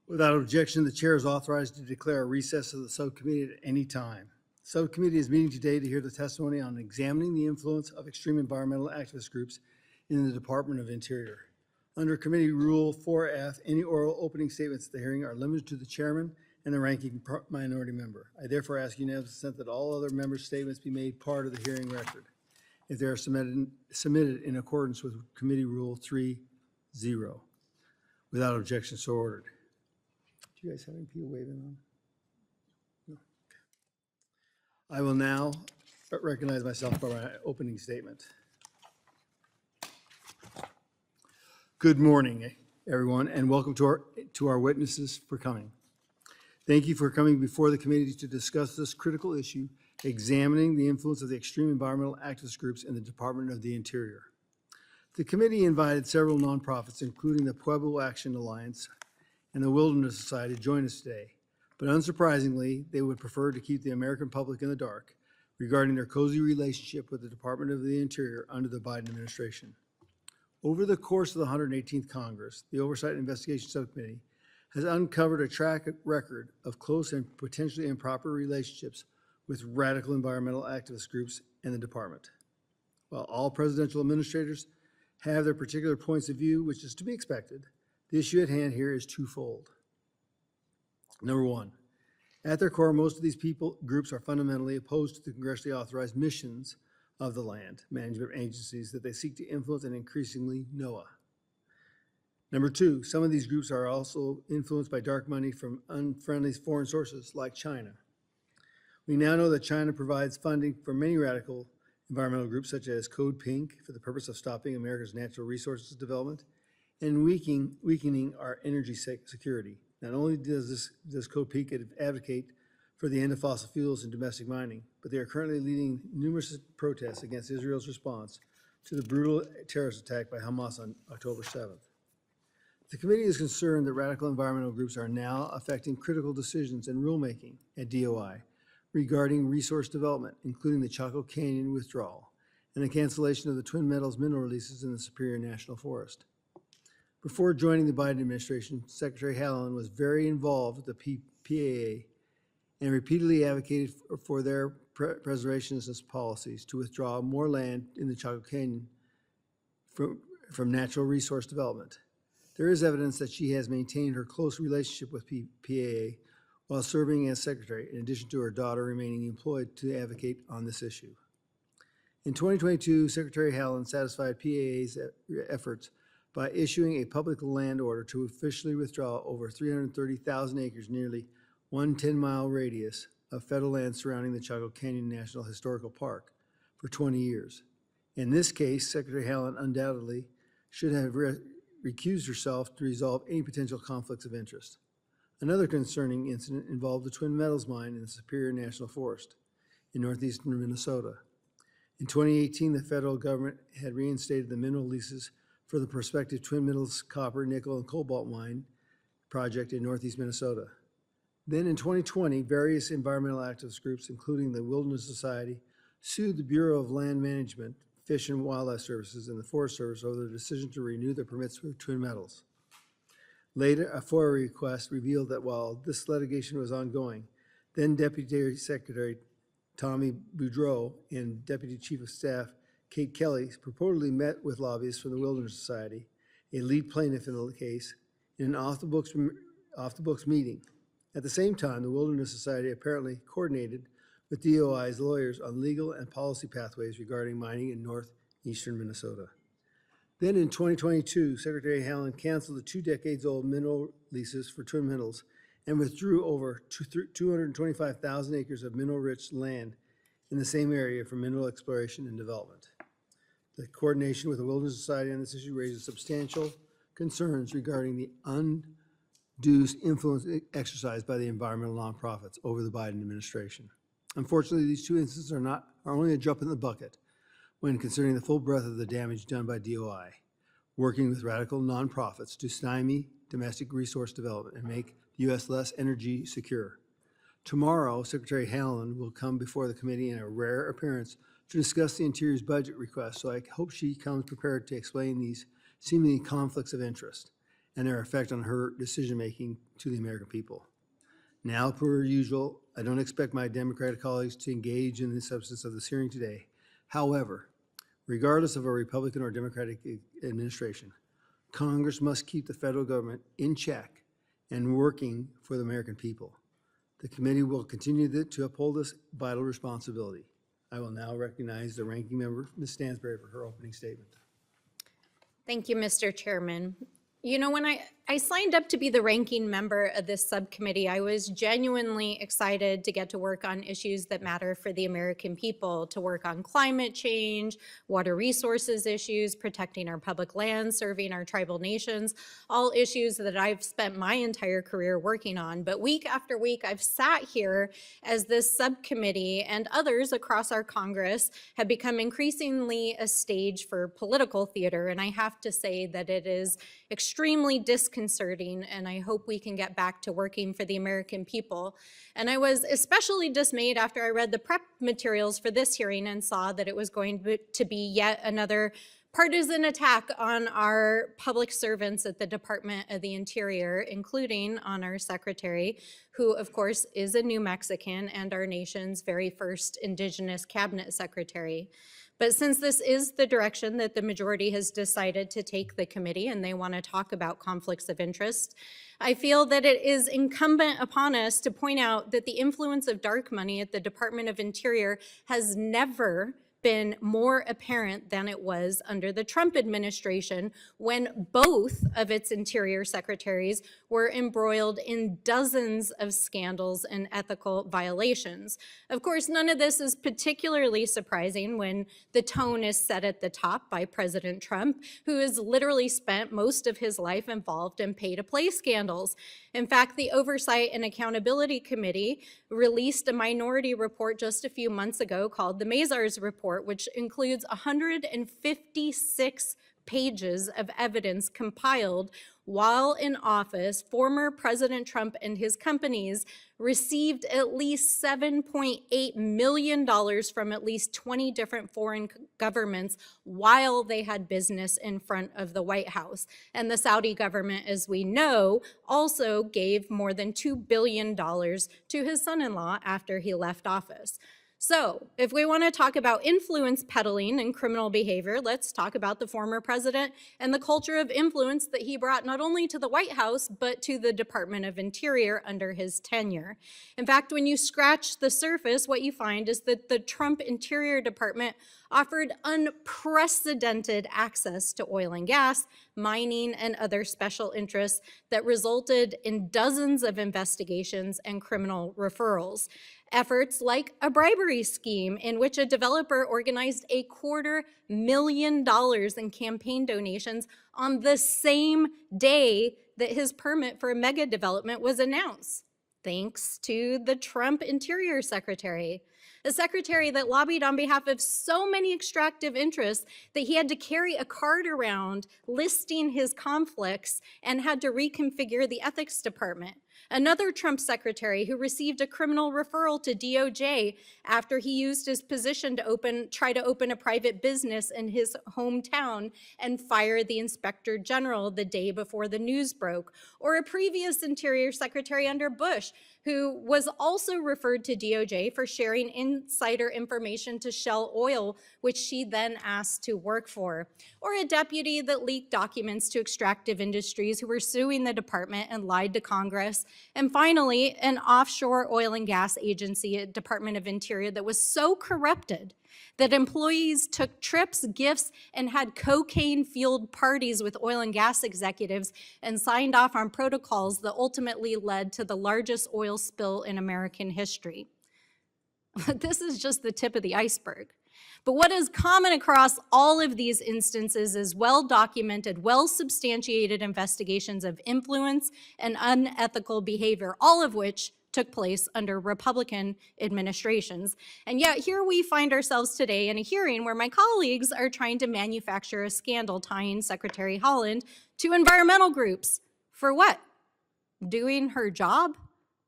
Without objection, the chair is authorized to declare a recess of the subcommittee at any time. The subcommittee is meeting today to hear the testimony on examining the influence of extreme environmental activist groups in the Department of Interior. Under Committee Rule 4F, any oral opening statements at the hearing are limited to the chairman and the ranking minority member. I therefore ask unanimous consent that all other members' statements be made part of the hearing record if they are submitted in accordance with Committee Rule 3.0. Without objection, so ordered. Do you guys have any people waving on? No. Okay. I will now recognize myself for my opening statement. Good morning, everyone, and welcome to our witnesses for coming. Thank you for coming before the committee to discuss this critical issue, examining the influence of the extreme environmental activist groups in the Department of the Interior. The committee invited several nonprofits, including the Pueblo Action Alliance and the Wilderness Society, to join us today. But unsurprisingly, they would prefer to keep the American public in the dark regarding their cozy relationship with the Department of the Interior under the Biden administration. Over the course of the 118th Congress, the Oversight and Investigation Subcommittee has uncovered a track record of close and potentially improper relationships with radical environmental activist groups and the department. While all presidential administrators have their particular points of view, which is to be expected, the issue at hand here is twofold. Number one, at their core, most of these groups are fundamentally opposed to the congressionally authorized missions of the land management agencies that they seek to influence, and increasingly NOAA. Number two, some of these groups are also influenced by dark money from unfriendly foreign sources like China. We now know that China provides funding for many radical environmental groups such as Code Pink for the purpose of stopping America's natural resources development and weakening our energy security. Not only does Code Pink advocate for the end of fossil fuels and domestic mining, but they are currently leading numerous protests against Israel's response to the brutal terrorist attack by Hamas on October 7th. The committee is concerned that radical environmental groups are now affecting critical decisions and rulemaking at DOI regarding resource development, including the Chaco Canyon withdrawal and the cancellation of the Twin Metals mineral releases in the Superior National Forest. Before joining the Biden administration, Secretary Haaland was very involved with the PAA and repeatedly advocated for their preservationist policies to withdraw more land in the Chaco Canyon from natural resource development. There is evidence that she has maintained her close relationship with PAA while serving as secretary, in addition to her daughter remaining employed to advocate on this issue. In 2022, Secretary Haaland satisfied PAA's efforts by issuing a public land order to officially withdraw over 330,000 acres, nearly 1 10-mile radius of federal land surrounding the Chaco Canyon National Historical Park for 20 years. In this case, Secretary Haaland undoubtedly should have recused herself to resolve any potential conflicts of interest. Another concerning incident involved the Twin Metals mine in the Superior National Forest in northeastern Minnesota. In 2018, the federal government had reinstated the mineral leases for the prospective Twin Metals copper, nickel, and cobalt mine project in northeast Minnesota. Then in 2020, various environmental activist groups, including the Wilderness Society, sued the Bureau of Land Management, Fish and Wildlife Services, and the Forest Service over their decision to renew their permits for Twin Metals. Later, a FOIA request revealed that while this litigation was ongoing, then Deputy Secretary Tommy Boudreau and Deputy Chief of Staff Kate Kelly purportedly met with lobbyists from the Wilderness Society, a lead plaintiff in the case, in an off-the-books meeting. At the same time, the Wilderness Society apparently coordinated with DOI's lawyers on legal and policy pathways regarding mining in northeastern Minnesota. Then in 2022, Secretary Haaland canceled the 2 decades-old mineral leases for Twin Metals and withdrew over 225,000 acres of mineral-rich land in the same area for mineral exploration and development. The coordination with the Wilderness Society on this issue raises substantial concerns regarding the undue influence exercised by the environmental nonprofits over the Biden administration. Unfortunately, these two instances are only a drop in the bucket when considering the full breadth of the damage done by DOI, working with radical nonprofits to stymie domestic resource development and make the U.S. less energy secure. Tomorrow, Secretary Haaland will come before the committee in a rare appearance to discuss the Interior's budget request, so I hope she comes prepared to explain these seemingly conflicts of interest and their effect on her decision-making to the American people. Now, per usual, I don't expect my Democratic colleagues to engage in the substance of this hearing today. However, regardless of a Republican or Democratic administration, Congress must keep the federal government in check and working for the American people. The committee will continue to uphold this vital responsibility. I will now recognize the ranking member, Ms. Stansberry, for her opening statement. Thank you, Mr. Chairman. You know, when I signed up to be the ranking member of this subcommittee, I was genuinely excited to get to work on issues that matter for the American people, to work on climate change, water resources issues, protecting our public lands, serving our tribal nations, all issues that I've spent my entire career working on. But week after week, I've sat here as this subcommittee and others across our Congress have become increasingly a stage for political theater. And I have to say that it is extremely disconcerting, and I hope we can get back to working for the American people. And I was especially dismayed after I read the prep materials for this hearing and saw that it was going to be yet another partisan attack on our public servants at the Department of the Interior, including on our secretary, who of course is a New Mexican and our nation's very first Indigenous cabinet secretary. But since this is the direction that the majority has decided to take the committee and they want to talk about conflicts of interest, I feel that it is incumbent upon us to point out that the influence of dark money at the Department of Interior has never been more apparent than it was under the Trump administration, when both of its interior secretaries were embroiled in dozens of scandals and ethical violations. Of course, none of this is particularly surprising when the tone is set at the top by President Trump, who has literally spent most of his life involved in pay-to-play scandals. In fact, the Oversight and Accountability Committee released a minority report just a few months ago called the Mazars Report, which includes 156 pages of evidence compiled while in office. Former President Trump and his companies received at least $7.8 million from at least 20 different foreign governments while they had business in front of the White House. And the Saudi government, as we know, also gave more than $2 billion to his son-in-law after he left office. So if we want to talk about influence peddling and criminal behavior, let's talk about the former president and the culture of influence that he brought not only to the White House, but to the Department of Interior under his tenure. In fact, when you scratch the surface, what you find is that the Trump Interior Department offered unprecedented access to oil and gas, mining, and other special interests that resulted in dozens of investigations and criminal referrals. Efforts like a bribery scheme in which a developer organized $250,000 in campaign donations on the same day that his permit for a mega development was announced, thanks to the Trump Interior Secretary. A secretary that lobbied on behalf of so many extractive interests that he had to carry a card around listing his conflicts and had to reconfigure the ethics department. Another Trump secretary who received a criminal referral to DOJ after he used his position to try to open a private business in his hometown and fire the inspector general the day before the news broke. Or a previous Interior Secretary under Bush who was also referred to DOJ for sharing insider information to Shell Oil, which she then asked to work for. Or a deputy that leaked documents to extractive industries who were suing the department and lied to Congress. And finally, an offshore oil and gas agency at Department of Interior that was so corrupted that employees took trips, gifts, and had cocaine-fueled parties with oil and gas executives and signed off on protocols that ultimately led to the largest oil spill in American history. This is just the tip of the iceberg. But what is common across all of these instances is well-documented, well-substantiated investigations of influence and unethical behavior, all of which took place under Republican administrations. And yet here we find ourselves today in a hearing where my colleagues are trying to manufacture a scandal tying Secretary Haaland to environmental groups. For what? Doing her job?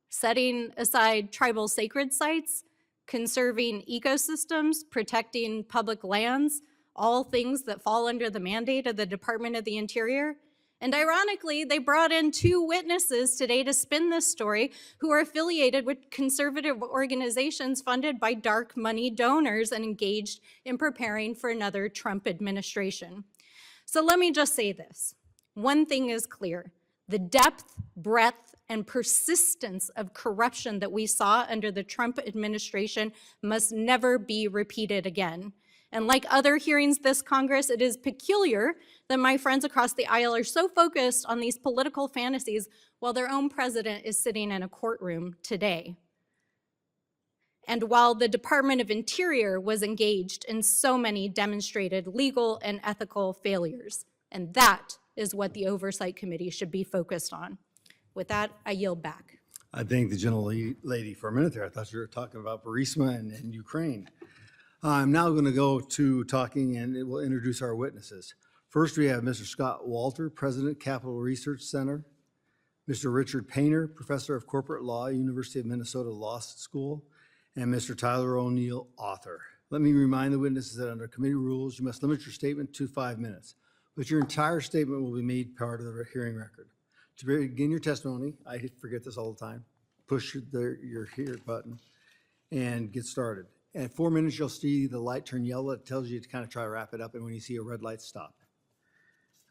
Setting aside tribal sacred sites? Conserving ecosystems? Protecting public lands? All things that fall under the mandate of the Department of the Interior? And ironically, they brought in 2 witnesses today to spin this story who are affiliated with conservative organizations funded by dark money donors and engaged in preparing for another Trump administration. So let me just say this. One thing is clear. The depth, breadth, and persistence of corruption that we saw under the Trump administration must never be repeated again. And like other hearings this Congress, it is peculiar that my friends across the aisle are so focused on these political fantasies while their own president is sitting in a courtroom today. And while the Department of Interior was engaged in so many demonstrated legal and ethical failures. And that is what the Oversight Committee should be focused on. With that, I yield back. I thank the gentlelady for a minute there. I thought you were talking about Burisma and Ukraine. I'm now going to go to talking, and it will introduce our witnesses. First, we have Mr. Scott Walter, President, Capital Research Center, Mr. Richard Painter, Professor of Corporate Law, University of Minnesota Law School, and Mr. Tyler O'Neill, author. Let me remind the witnesses that under committee rules, you must limit your statement to 5 minutes, but your entire statement will be made part of the hearing record. To begin your testimony, I forget this all the time, push your here button and get started. At 4 minutes, you'll see the light turn yellow. It tells you to kind of try to wrap it up, and when you see a red light, stop.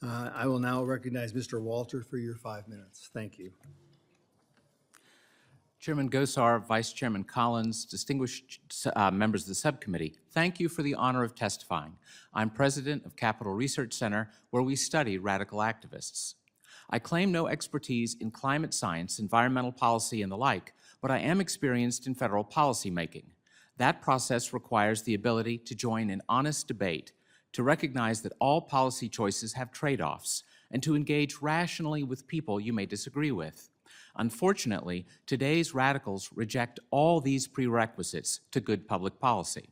I will now recognize Mr. Walter for your 5 minutes. Thank you. Chairman Gosar, Vice Chairman Collins, distinguished members of the subcommittee, thank you for the honor of testifying. I'm president of Capital Research Center, where we study radical activists. I claim no expertise in climate science, environmental policy, and the like, but I am experienced in federal policy making. That process requires the ability to join an honest debate, to recognize that all policy choices have trade-offs, and to engage rationally with people you may disagree with. Unfortunately, today's radicals reject all these prerequisites to good public policy.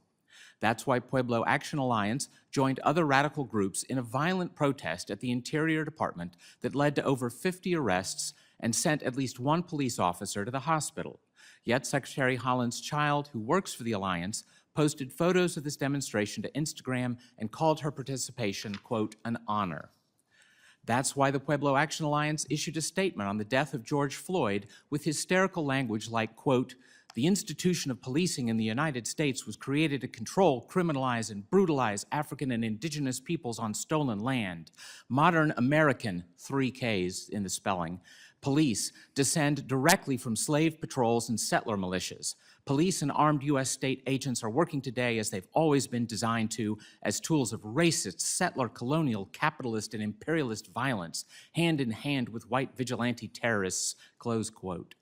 That's why Pueblo Action Alliance joined other radical groups in a violent protest at the Interior Department that led to over 50 arrests and sent at least 1 police officer to the hospital. Yet Secretary Haaland's child, who works for the Alliance, posted photos of this demonstration to Instagram and called her participation, quote, an honor. That's why the Pueblo Action Alliance issued a statement on the death of George Floyd with hysterical language like, quote, the institution of policing in the United States was created to control, criminalize, and brutalize African and indigenous peoples on stolen land. Modern American, 3 Ks in the spelling, police descend directly from slave patrols and settler militias. Police and armed U.S. state agents are working today as they've always been designed to, as tools of racist, settler, colonial, capitalist, and imperialist violence, hand in hand with white vigilante terrorists, close quote.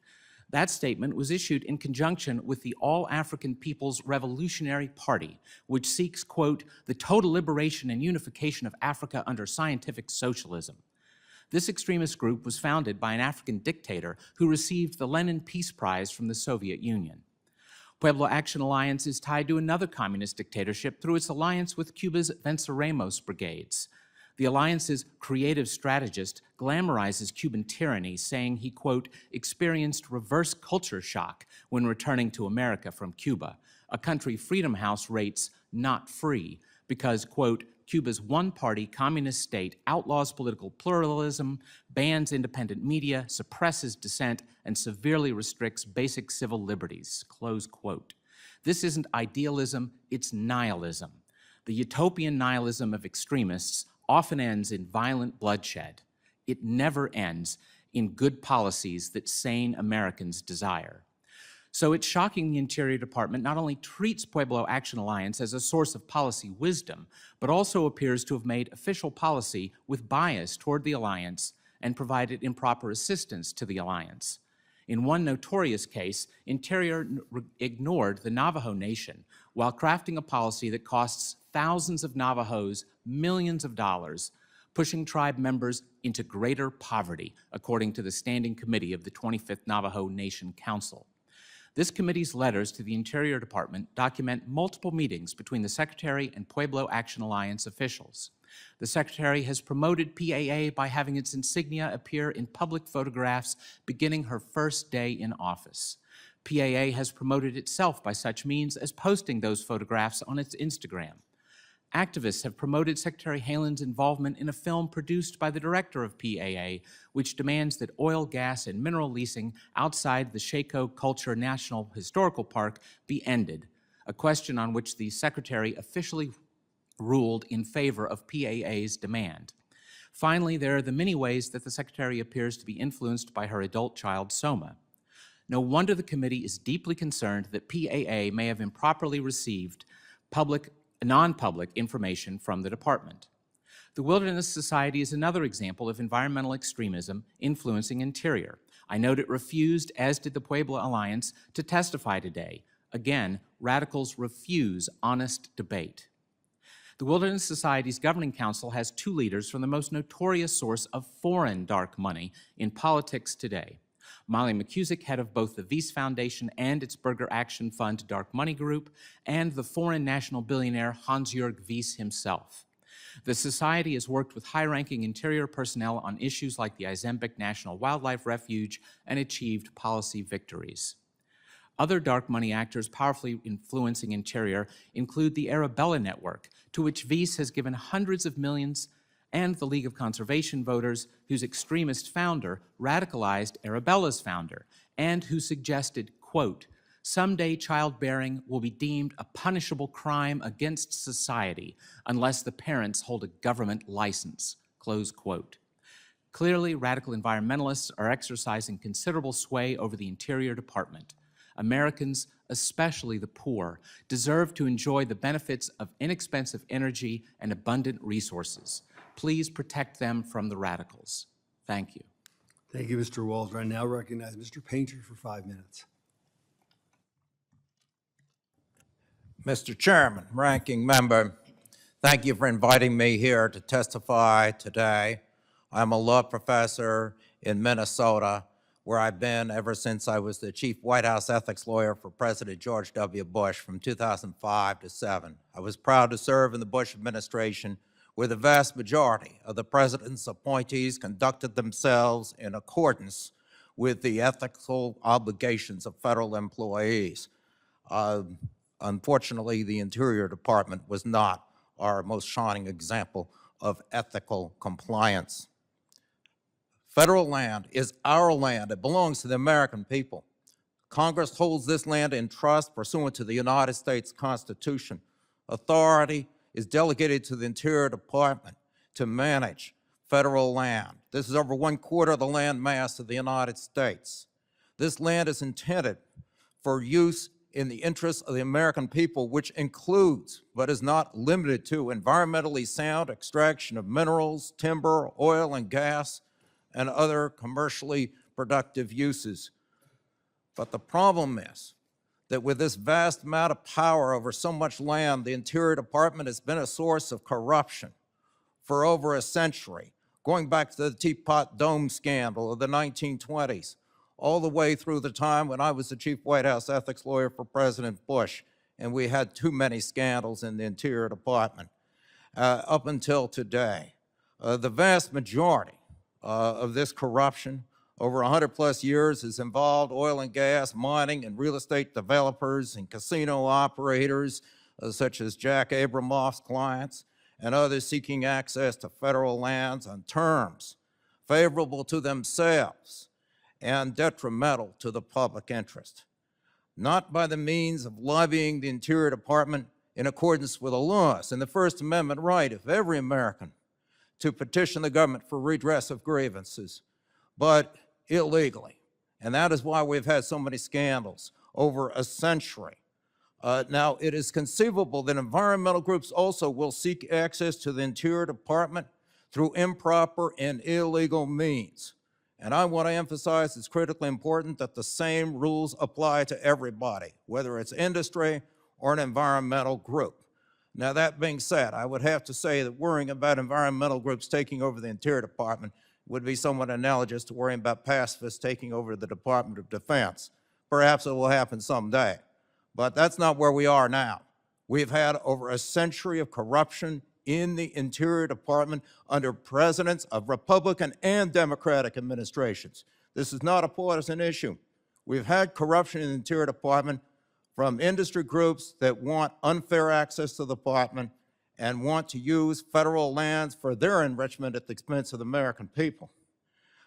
That statement was issued in conjunction with the All-African People's Revolutionary Party, which seeks, quote, the total liberation and unification of Africa under scientific socialism. This extremist group was founded by an African dictator who received the Lenin Peace Prize from the Soviet Union. Pueblo Action Alliance is tied to another communist dictatorship through its alliance with Cuba's Venceremos brigades. The alliance's creative strategist glamorizes Cuban tyranny, saying he, quote, experienced reverse culture shock when returning to America from Cuba, a country Freedom House rates not free because, quote, Cuba's one-party communist state outlaws political pluralism, bans independent media, suppresses dissent, and severely restricts basic civil liberties, close quote. This isn't idealism, it's nihilism. The utopian nihilism of extremists often ends in violent bloodshed. It never ends in good policies that sane Americans desire. So it's shocking the Interior Department not only treats Pueblo Action Alliance as a source of policy wisdom, but also appears to have made official policy with bias toward the alliance and provided improper assistance to the alliance. In one notorious case, Interior ignored the Navajo Nation while crafting a policy that costs thousands of Navajos millions of dollars, pushing tribe members into greater poverty, according to the Standing Committee of the 25th Navajo Nation Council. This committee's letters to the Interior Department document multiple meetings between the Secretary and Pueblo Action Alliance officials. The Secretary has promoted PAA by having its insignia appear in public photographs beginning her first day in office. PAA has promoted itself by such means as posting those photographs on its Instagram. Activists have promoted Secretary Halen's involvement in a film produced by the director of PAA, which demands that oil, gas, and mineral leasing outside the Shaco Culture National Historical Park be ended, a question on which the Secretary officially ruled in favor of PAA's demand. Finally, there are the many ways that the Secretary appears to be influenced by her adult child, Soma. No wonder the committee is deeply concerned that PAA may have improperly received non-public information from the department. The Wilderness Society is another example of environmental extremism influencing Interior. I note it refused, as did the Puebla Alliance, to testify today. Again, radicals refuse honest debate. The Wilderness Society's Governing Council has 2 leaders from the most notorious source of foreign dark money in politics today. Molly McCusick, head of both the Weiss Foundation and its Burger Action Fund Dark Money Group, and the foreign national billionaire Hans-Jörg Weiss himself. The Society has worked with high-ranking Interior personnel on issues like the Izembeck National Wildlife Refuge and achieved policy victories. Other dark money actors powerfully influencing Interior include the Arabella Network, to which Weiss has given hundreds of millions, and the League of Conservation Voters, whose extremist founder radicalized Arabella's founder, and who suggested, quote, "Someday childbearing will be deemed a punishable crime against society unless the parents hold a government license," close quote. Clearly, radical environmentalists are exercising considerable sway over the Interior Department. Americans, especially the poor, deserve to enjoy the benefits of inexpensive energy and abundant resources. Please protect them from the radicals. Thank you. Thank you, Mr. Walter. I now recognize Mr. Painter for 5 minutes. Mr. Chairman, Ranking Member, thank you for inviting me here to testify today. I'm a law professor in Minnesota, where I've been ever since I was the chief White House ethics lawyer for President George W. Bush from 2005 to 7. I was proud to serve in the Bush administration, where the vast majority of the president's appointees conducted themselves in accordance with the ethical obligations of federal employees. Unfortunately, the Interior Department was not our most shining example of ethical compliance. Federal land is our land. It belongs to the American people. Congress holds this land in trust pursuant to the United States Constitution. Authority is delegated to the Interior Department to manage federal land. This is over 1/4 of the land mass of the United States. This land is intended for use in the interests of the American people, which includes, but is not limited to, environmentally sound extraction of minerals, timber, oil and gas, and other commercially productive uses. But the problem is that with this vast amount of power over so much land, the Interior Department has been a source of corruption for over a century, going back to the Teapot Dome scandal of the 1920s, all the way through the time when I was the chief White House ethics lawyer for President Bush, and we had too many scandals in the Interior Department up until today. The vast majority of this corruption over 100+ years has involved oil and gas, mining, and real estate developers and casino operators such as Jack Abramoff's clients and others seeking access to federal lands on terms favorable to themselves and detrimental to the public interest, not by the means of lobbying the Interior Department in accordance with the laws and the First Amendment right of every American to petition the government for redress of grievances, but illegally. And that is why we've had so many scandals over a century. Now, it is conceivable that environmental groups also will seek access to the Interior Department through improper and illegal means. And I want to emphasize it's critically important that the same rules apply to everybody, whether it's industry or an environmental group. Now, that being said, I would have to say that worrying about environmental groups taking over the Interior Department would be somewhat analogous to worrying about pacifists taking over the Department of Defense. Perhaps it will happen someday, but that's not where we are now. We've had over a century of corruption in the Interior Department under presidents of Republican and Democratic administrations. This is not a partisan issue. We've had corruption in the Interior Department from industry groups that want unfair access to the department and want to use federal lands for their enrichment at the expense of the American people.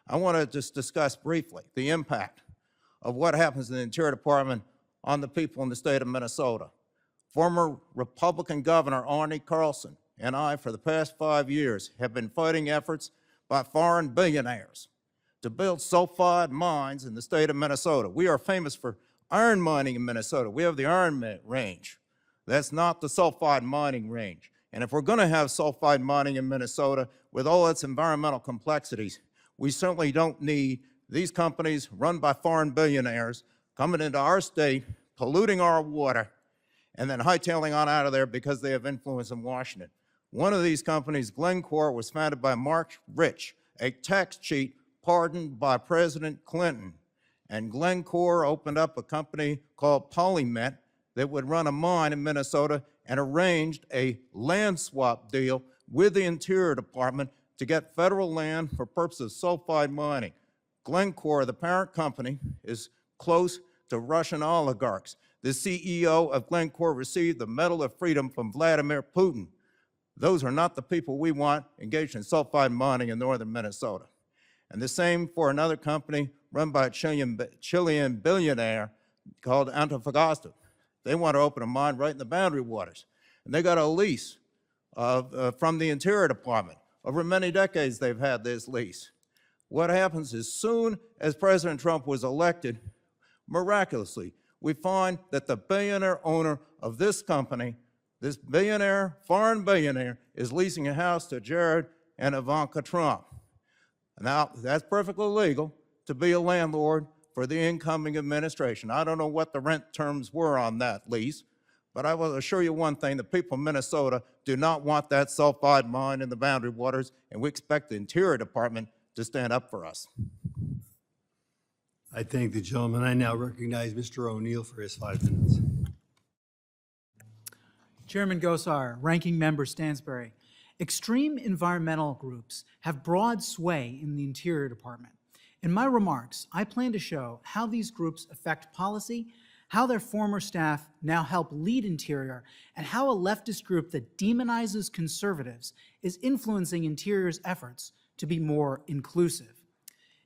I want to just discuss briefly the impact of what happens in the Interior Department on the people in the state of Minnesota. Former Republican Governor Arne Carlson and I, for the past 5 years, have been fighting efforts by foreign billionaires to build sulfide mines in the state of Minnesota. We are famous for iron mining in Minnesota. We have the Iron Range. That's not the sulfide mining range. And if we're going to have sulfide mining in Minnesota with all its environmental complexities, we certainly don't need these companies run by foreign billionaires coming into our state, polluting our water, and then hightailing on out of there because they have influence in Washington. One of these companies, Glencore, was founded by Mark Rich, a tax cheat pardoned by President Clinton. And Glencore opened up a company called Polymet that would run a mine in Minnesota and arranged a land swap deal with the Interior Department to get federal land for purposes of sulfide mining. Glencore, the parent company, is close to Russian oligarchs. The CEO of Glencore received the Medal of Freedom from Vladimir Putin. Those are not the people we want engaged in sulfide mining in northern Minnesota. And the same for another company run by a Chilean billionaire called Antofagasta. They want to open a mine right in the Boundary Waters. And they got a lease from the Interior Department. Over many decades they've had this lease. What happens as soon as President Trump was elected, miraculously, we find that the billionaire owner of this company, this billionaire, foreign billionaire, is leasing a house to Jared and Ivanka Trump. Now, that's perfectly legal to be a landlord for the incoming administration. I don't know what the rent terms were on that lease, but I will assure you one thing, the people of Minnesota do not want that sulfide mine in the Boundary Waters, and we expect the Interior Department to stand up for us. I thank the gentleman. I now recognize Mr. O'Neill for his 5 minutes. Chairman Gosar, Ranking Member Stansbury, extreme environmental groups have broad sway in the Interior Department. In my remarks, I plan to show how these groups affect policy, how their former staff now help lead Interior, and how a leftist group that demonizes conservatives is influencing Interior's efforts to be more inclusive.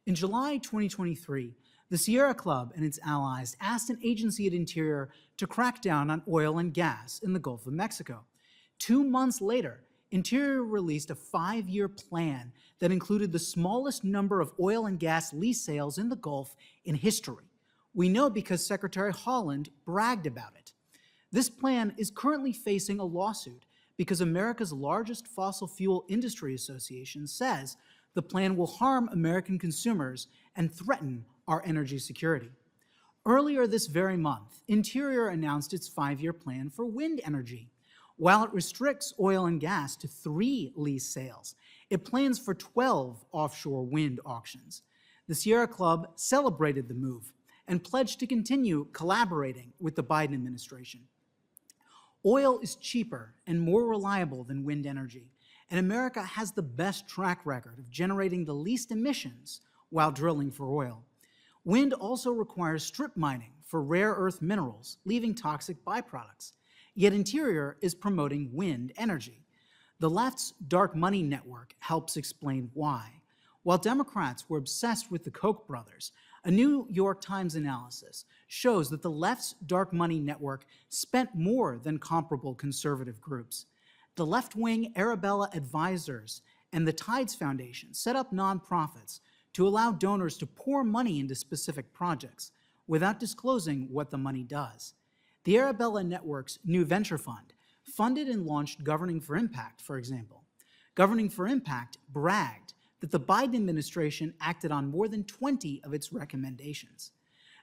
In July 2023, the Sierra Club and its allies asked an agency at Interior to crack down on oil and gas in the Gulf of Mexico. 2 months later, Interior released a 5-year plan that included the smallest number of oil and gas lease sales in the Gulf in history. We know because Secretary Haaland bragged about it. This plan is currently facing a lawsuit because America's largest fossil fuel industry association says the plan will harm American consumers and threaten our energy security. Earlier this very month, Interior announced its 5-year plan for wind energy. While it restricts oil and gas to 3 lease sales, it plans for 12 offshore wind auctions. The Sierra Club celebrated the move and pledged to continue collaborating with the Biden administration. Oil is cheaper and more reliable than wind energy, and America has the best track record of generating the least emissions while drilling for oil. Wind also requires strip mining for rare earth minerals, leaving toxic byproducts. Yet Interior is promoting wind energy. The left's dark money network helps explain why. While Democrats were obsessed with the Koch brothers, a New York Times analysis shows that the left's dark money network spent more than comparable conservative groups. The left-wing Arabella Advisors and the Tides Foundation set up nonprofits to allow donors to pour money into specific projects without disclosing what the money does. The Arabella Network's new venture fund funded and launched Governing for Impact, for example. Governing for Impact bragged that the Biden administration acted on more than 20 of its recommendations.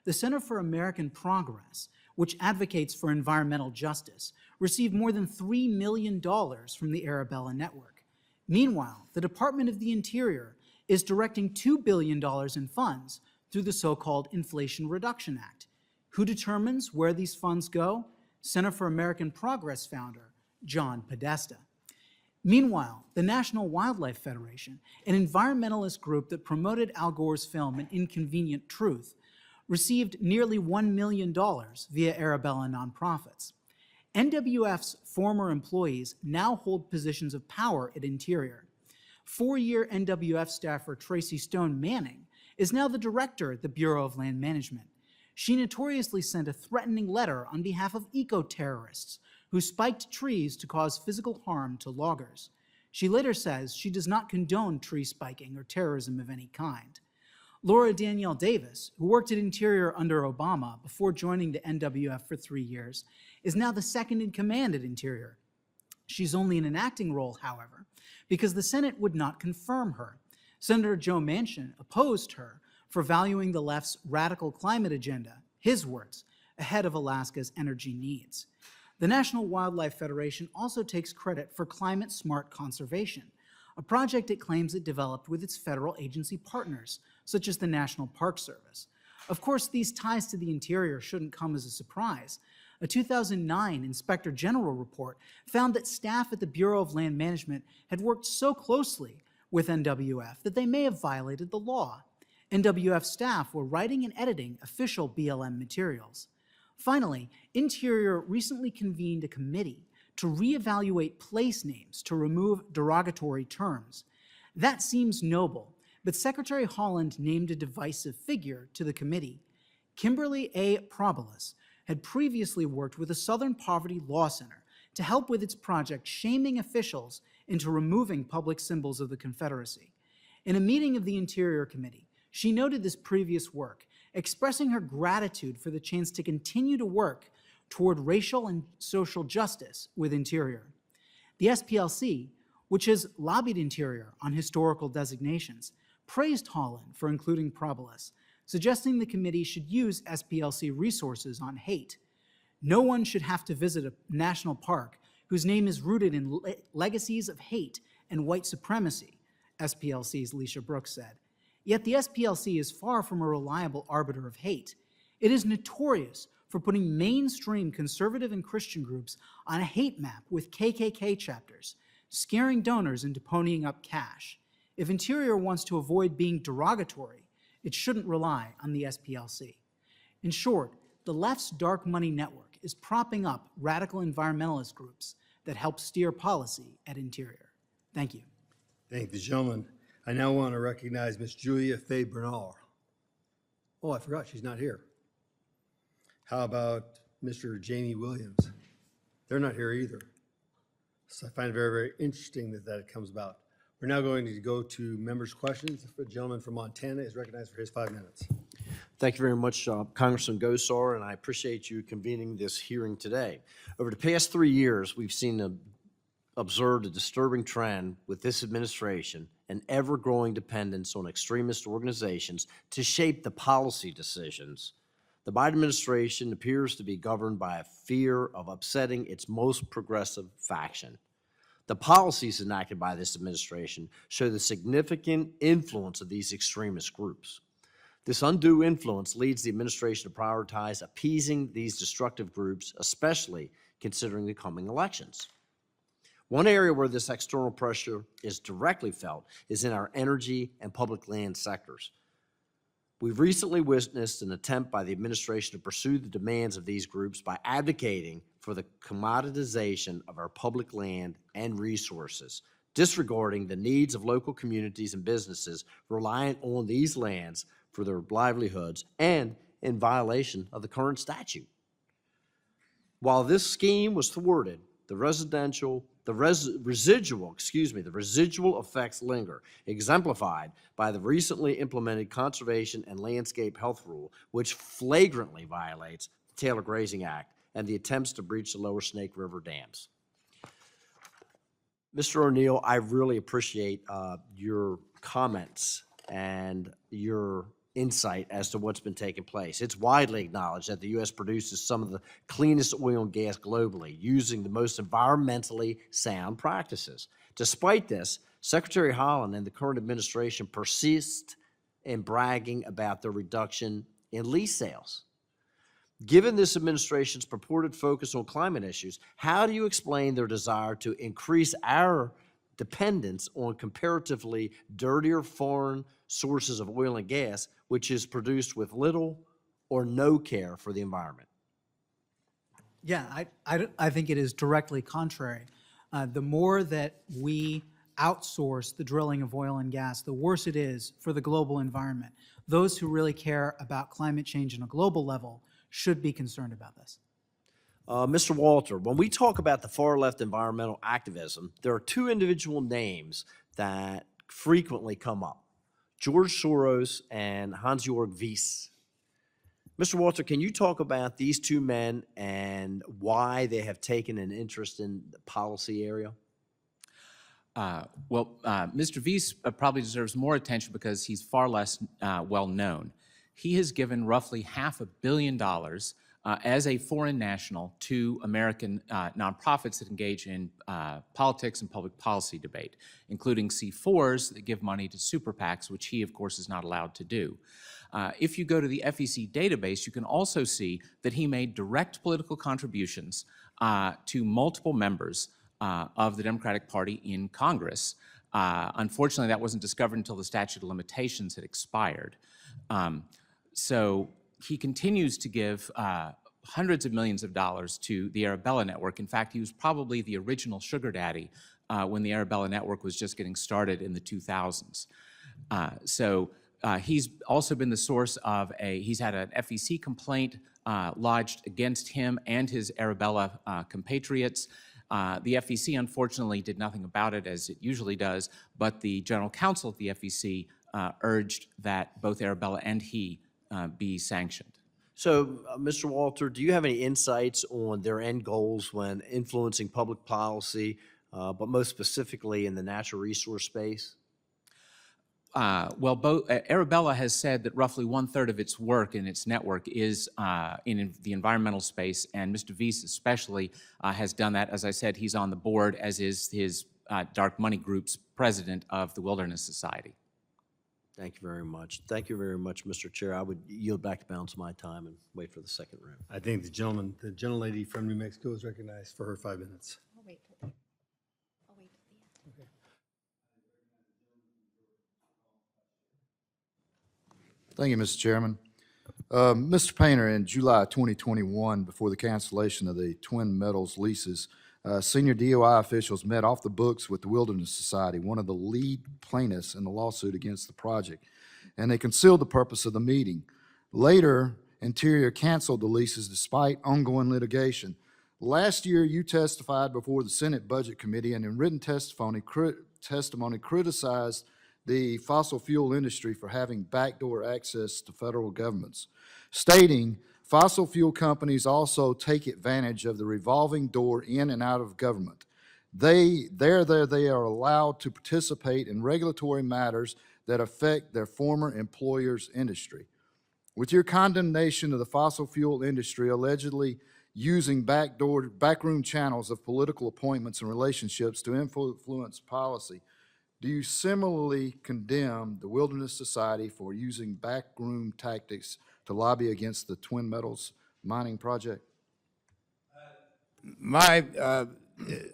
The Center for American Progress, which advocates for environmental justice, received more than $3 million from the Arabella Network. Meanwhile, the Department of the Interior is directing $2 billion in funds through the so-called Inflation Reduction Act. Who determines where these funds go? Center for American Progress founder John Podesta. Meanwhile, the National Wildlife Federation, an environmentalist group that promoted Al Gore's film An Inconvenient Truth, received nearly $1 million via Arabella nonprofits. NWF's former employees now hold positions of power at Interior. Four-year NWF staffer Tracy Stone Manning is now the director at the Bureau of Land Management. She notoriously sent a threatening letter on behalf of eco-terrorists who spiked trees to cause physical harm to loggers. She later says she does not condone tree spiking or terrorism of any kind. Laura Danielle Davis, who worked at Interior under Obama before joining the NWF for 3 years, is now the second in command at Interior. She's only in an acting role, however, because the Senate would not confirm her. Senator Joe Manchin opposed her for valuing the left's radical climate agenda, his words, ahead of Alaska's energy needs. The National Wildlife Federation also takes credit for climate-smart conservation, a project it claims it developed with its federal agency partners, such as the National Park Service. Of course, these ties to the Interior shouldn't come as a surprise. A 2009 Inspector General report found that staff at the Bureau of Land Management had worked so closely with NWF that they may have violated the law. NWF staff were writing and editing official BLM materials. Finally, Interior recently convened a committee to reevaluate place names to remove derogatory terms. That seems noble, but Secretary Haaland named a divisive figure to the committee. Kimberly A. Probolos had previously worked with the Southern Poverty Law Center to help with its project shaming officials into removing public symbols of the Confederacy. In a meeting of the Interior Committee, she noted this previous work, expressing her gratitude for the chance to continue to work toward racial and social justice with Interior. The SPLC, which has lobbied Interior on historical designations, praised Haaland for including Probolos, suggesting the committee should use SPLC resources on hate. No one should have to visit a national park whose name is rooted in legacies of hate and white supremacy, SPLC's Leisha Brooks said. Yet the SPLC is far from a reliable arbiter of hate. It is notorious for putting mainstream conservative and Christian groups on a hate map with KKK chapters, scaring donors into ponying up cash. If Interior wants to avoid being derogatory, it shouldn't rely on the SPLC. In short, the left's dark money network is propping up radical environmentalist groups that help steer policy at Interior. Thank you. Thank the gentleman. I now want to recognize Ms. Julia Fay Bernal. Oh, I forgot, she's not here. How about Mr. Jamie Williams? They're not here either. So I find it very, very interesting that that comes about. We're now going to go to members' questions. The gentleman from Montana is recognized for his 5 minutes. Thank you very much, Congressman Gosar, and I appreciate you convening this hearing today. Over the past 3 years, we've observed a disturbing trend with this administration, an ever-growing dependence on extremist organizations to shape the policy decisions. The Biden administration appears to be governed by a fear of upsetting its most progressive faction. The policies enacted by this administration show the significant influence of these extremist groups. This undue influence leads the administration to prioritize appeasing these destructive groups, especially considering the coming elections. One area where this external pressure is directly felt is in our energy and public land sectors. We've recently witnessed an attempt by the administration to pursue the demands of these groups by advocating for the commoditization of our public land and resources, disregarding the needs of local communities and businesses reliant on these lands for their livelihoods and in violation of the current statute. While this scheme was thwarted, the residual effects linger, exemplified by the recently implemented Conservation and Landscape Health Rule, which flagrantly violates the Taylor Grazing Act and the attempts to breach the lower Snake River dams. Mr. O'Neill, I really appreciate your comments and your insight as to what's been taking place. It's widely acknowledged that the U.S. produces some of the cleanest oil and gas globally, using the most environmentally sound practices. Despite this, Secretary Haaland and the current administration persist in bragging about the reduction in lease sales. Given this administration's purported focus on climate issues, how do you explain their desire to increase our dependence on comparatively dirtier foreign sources of oil and gas, which is produced with little or no care for the environment? Yeah, I think it is directly contrary. The more that we outsource the drilling of oil and gas, the worse it is for the global environment. Those who really care about climate change on a global level should be concerned about this. Mr. Walter, when we talk about the far-left environmental activism, there are two individual names that frequently come up, George Soros and Hans-Jörg Wyss. Mr. Walter, can you talk about these two men and why they have taken an interest in the policy area? Mr. Wyss probably deserves more attention because he's far less well-known. He has given roughly $500 million as a foreign national to American nonprofits that engage in politics and public policy debate, including C4s that give money to super PACs, which he, of course, is not allowed to do. If you go to the FEC database, you can also see that he made direct political contributions to multiple members of the Democratic Party in Congress. Unfortunately, that wasn't discovered until the statute of limitations had expired. So he continues to give hundreds of millions of dollars to the Arabella Network. In fact, he was probably the original sugar daddy when the Arabella Network was just getting started in the 2000s. He's also been the source of he's had an FEC complaint lodged against him and his Arabella compatriots. The FEC, unfortunately, did nothing about it, as it usually does, but the general counsel at the FEC urged that both Arabella and he be sanctioned. So, Mr. Walter, do you have any insights on their end goals when influencing public policy, but most specifically in the natural resource space? Arabella has said that roughly 1/3 of its work in its network is in the environmental space, and Mr. Wyss especially has done that. As I said, he's on the board, as is his Dark Money Group's president of the Wilderness Society. Thank you very much. Thank you very much, Mr. Chair. I would yield back the balance of my time and wait for the second round. I think the gentlelady from New Mexico is recognized for her 5 minutes. I'll wait till the end. Thank you, Mr. Chairman. Mr. Painter, in July 2021, before the cancellation of the Twin Metals leases, senior DOI officials met off the books with the Wilderness Society, one of the lead plaintiffs in the lawsuit against the project, and they concealed the purpose of the meeting. Later, Interior canceled the leases despite ongoing litigation. Last year, you testified before the Senate Budget Committee and in written testimony criticized the fossil fuel industry for having backdoor access to federal governments, stating fossil fuel companies also take advantage of the revolving door in and out of government. They are allowed to participate in regulatory matters that affect their former employer's industry. With your condemnation of the fossil fuel industry allegedly using backroom channels of political appointments and relationships to influence policy, do you similarly condemn the Wilderness Society for using backroom tactics to lobby against the Twin Metals mining project? My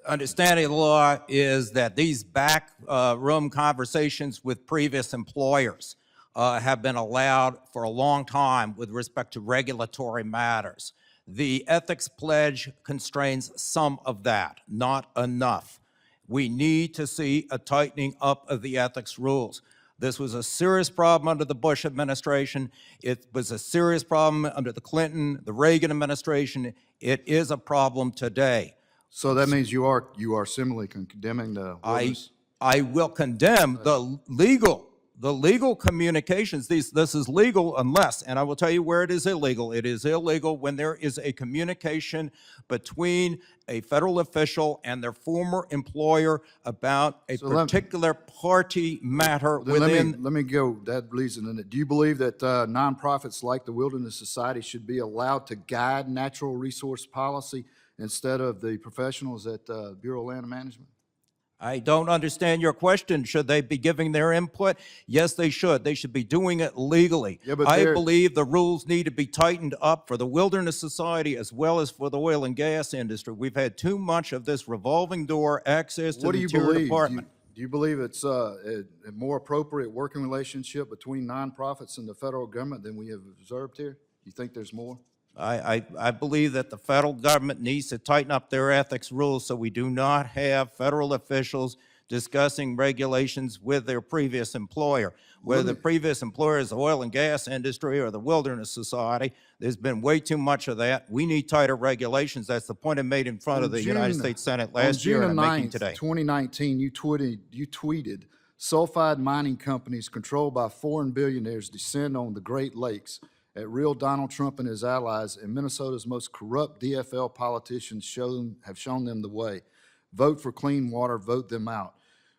understanding of the law is that these backroom conversations with previous employers have been allowed for a long time with respect to regulatory matters. The ethics pledge constrains some of that, not enough. We need to see a tightening up of the ethics rules. This was a serious problem under the Bush administration. It was a serious problem under the Clinton, the Reagan administration. It is a problem today. So that means you are similarly condemning the Wilderness? I will condemn the legal communications. This is legal unless, and I will tell you where it is illegal. It is illegal when there is a communication between a federal official and their former employer about a particular party matter within. Let me go, that leads into it. Do you believe that nonprofits like the Wilderness Society should be allowed to guide natural resource policy instead of the professionals at Bureau of Land Management? I don't understand your question. Should they be giving their input? Yes, they should. They should be doing it legally. Yeah, but I believe the rules need to be tightened up for the Wilderness Society as well as for the oil and gas industry. We've had too much of this revolving door access to the Interior Department. Do you believe it's a more appropriate working relationship between nonprofits and the federal government than we have observed here? You think there's more? I believe that the federal government needs to tighten up their ethics rules so we do not have federal officials discussing regulations with their previous employer. Whether the previous employer is the oil and gas industry or the Wilderness Society, there's been way too much of that. We need tighter regulations. That's the point I made in front of the United States Senate last year and I'm making today. 2019, you tweeted, sulfide mining companies controlled by foreign billionaires descend on the Great Lakes. At real Donald Trump and his allies and Minnesota's most corrupt DFL politicians have shown them the way. Vote for clean water, vote them out.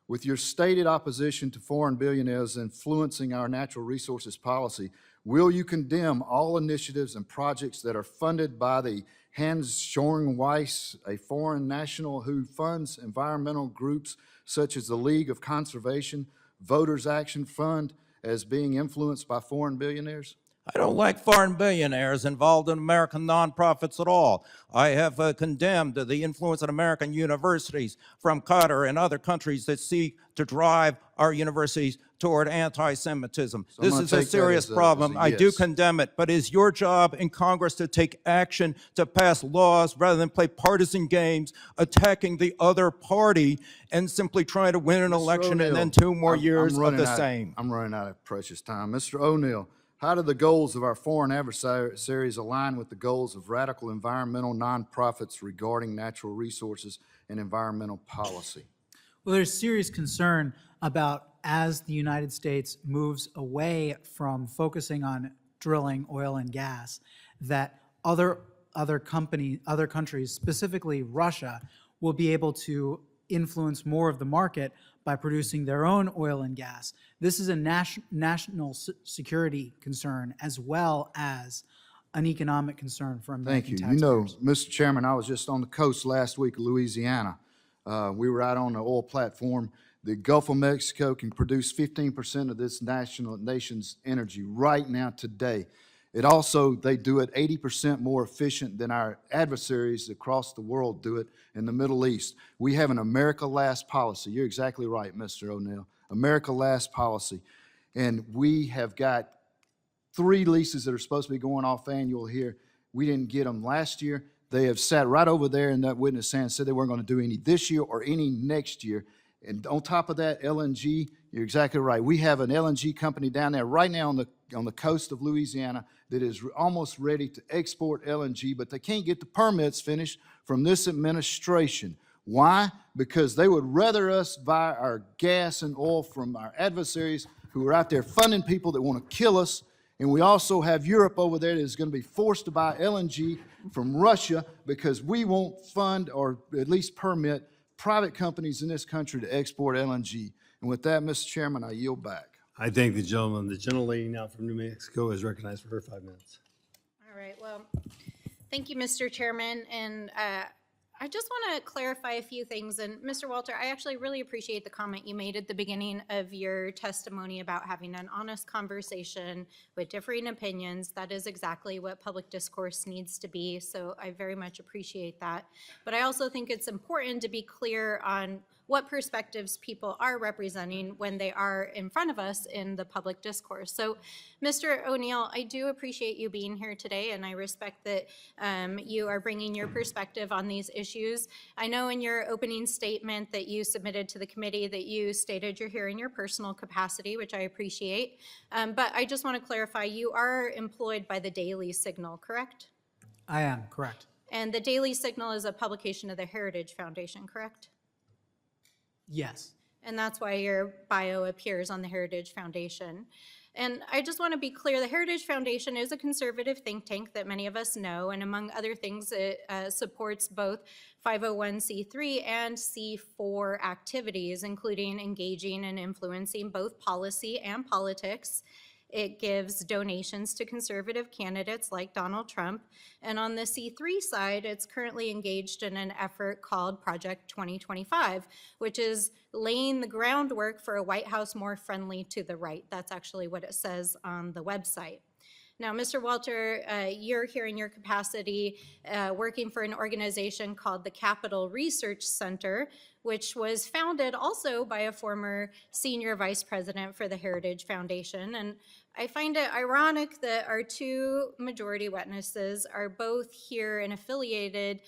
With your stated opposition to foreign billionaires influencing our natural resources policy, will you condemn all initiatives and projects that are funded by the Hans-Jorgen Weiss, a foreign national who funds environmental groups such as the League of Conservation, Voters Action Fund, as being influenced by foreign billionaires? I don't like foreign billionaires involved in American nonprofits at all. I have condemned the influence of American universities from Qatar and other countries that seek to drive our universities toward anti-Semitism. So I'm This gonna is a take that serious as a problem. I do yes. condemn it, but it is your job in Congress to take action to pass laws rather than play partisan games, attacking the other party and simply trying to win an election and then 2 more years of the same. I'm running out of precious time. Mr. O'Neill, how do the goals of our foreign adversaries align with the goals of radical environmental nonprofits regarding natural resources and environmental policy? Well, there's serious concern about as the United States moves away from focusing on drilling oil and gas, that other countries, specifically Russia, will be able to influence more of the market by producing their own oil and gas. This is a national security concern as well as an economic concern for American Thank you. taxpayers. You know, Mr. Chairman, I was just on the coast last week of Louisiana. We were out on the oil platform. The Gulf of Mexico can produce 15% of this nation's energy right now today. It also, they do it 80% more efficient than our adversaries across the world do it in the Middle East. We have an America Last policy. You're exactly right, Mr. O'Neill. America Last policy. And we have got 3 leases that are supposed to be going off annual here. We didn't get them last year. They have sat right over there in that witness stand and said they weren't going to do any this year or any next year. And on top of that, LNG, you're exactly right. We have an LNG company down there right now on the coast of Louisiana that is almost ready to export LNG, but they can't get the permits finished from this administration. Why? Because they would rather us buy our gas and oil from our adversaries who are out there funding people that want to kill us. And we also have Europe over there that is going to be forced to buy LNG from Russia because we won't fund or at least permit private companies in this country to export LNG. And with that, Mr. Chairman, I yield back. I thank the gentleman. The gentlelady now from New Mexico is recognized for her 5 minutes. All right, well, thank you, Mr. Chairman. And I just want to clarify a few things. And Mr. Walter, I actually really appreciate the comment you made at the beginning of your testimony about having an honest conversation with differing opinions. That is exactly what public discourse needs to be. So I very much appreciate that. But I also think it's important to be clear on what perspectives people are representing when they are in front of us in the public discourse. So, Mr. O'Neill, I do appreciate you being here today, and I respect that you are bringing your perspective on these issues. I know in your opening statement that you submitted to the committee that you stated you're here in your personal capacity, which I appreciate. But I just want to clarify, you are employed by the Daily Signal, correct? I am, correct. And the Daily Signal is a publication of the Heritage Foundation, correct? Yes. And that's why your bio appears on the Heritage Foundation. And I just want to be clear, the Heritage Foundation is a conservative think tank that many of us know, and among other things, it supports both 501c3 and C4 activities, including engaging and influencing both policy and politics. It gives donations to conservative candidates like Donald Trump. And on the C3 side, it's currently engaged in an effort called Project 2025, which is laying the groundwork for a White House more friendly to the right. That's actually what it says on the website. Now, Mr. Walter, you're here in your capacity working for an organization called the Capital Research Center, which was founded also by a former senior vice president for the Heritage Foundation. And I find it ironic that our two majority witnesses are both here and affiliated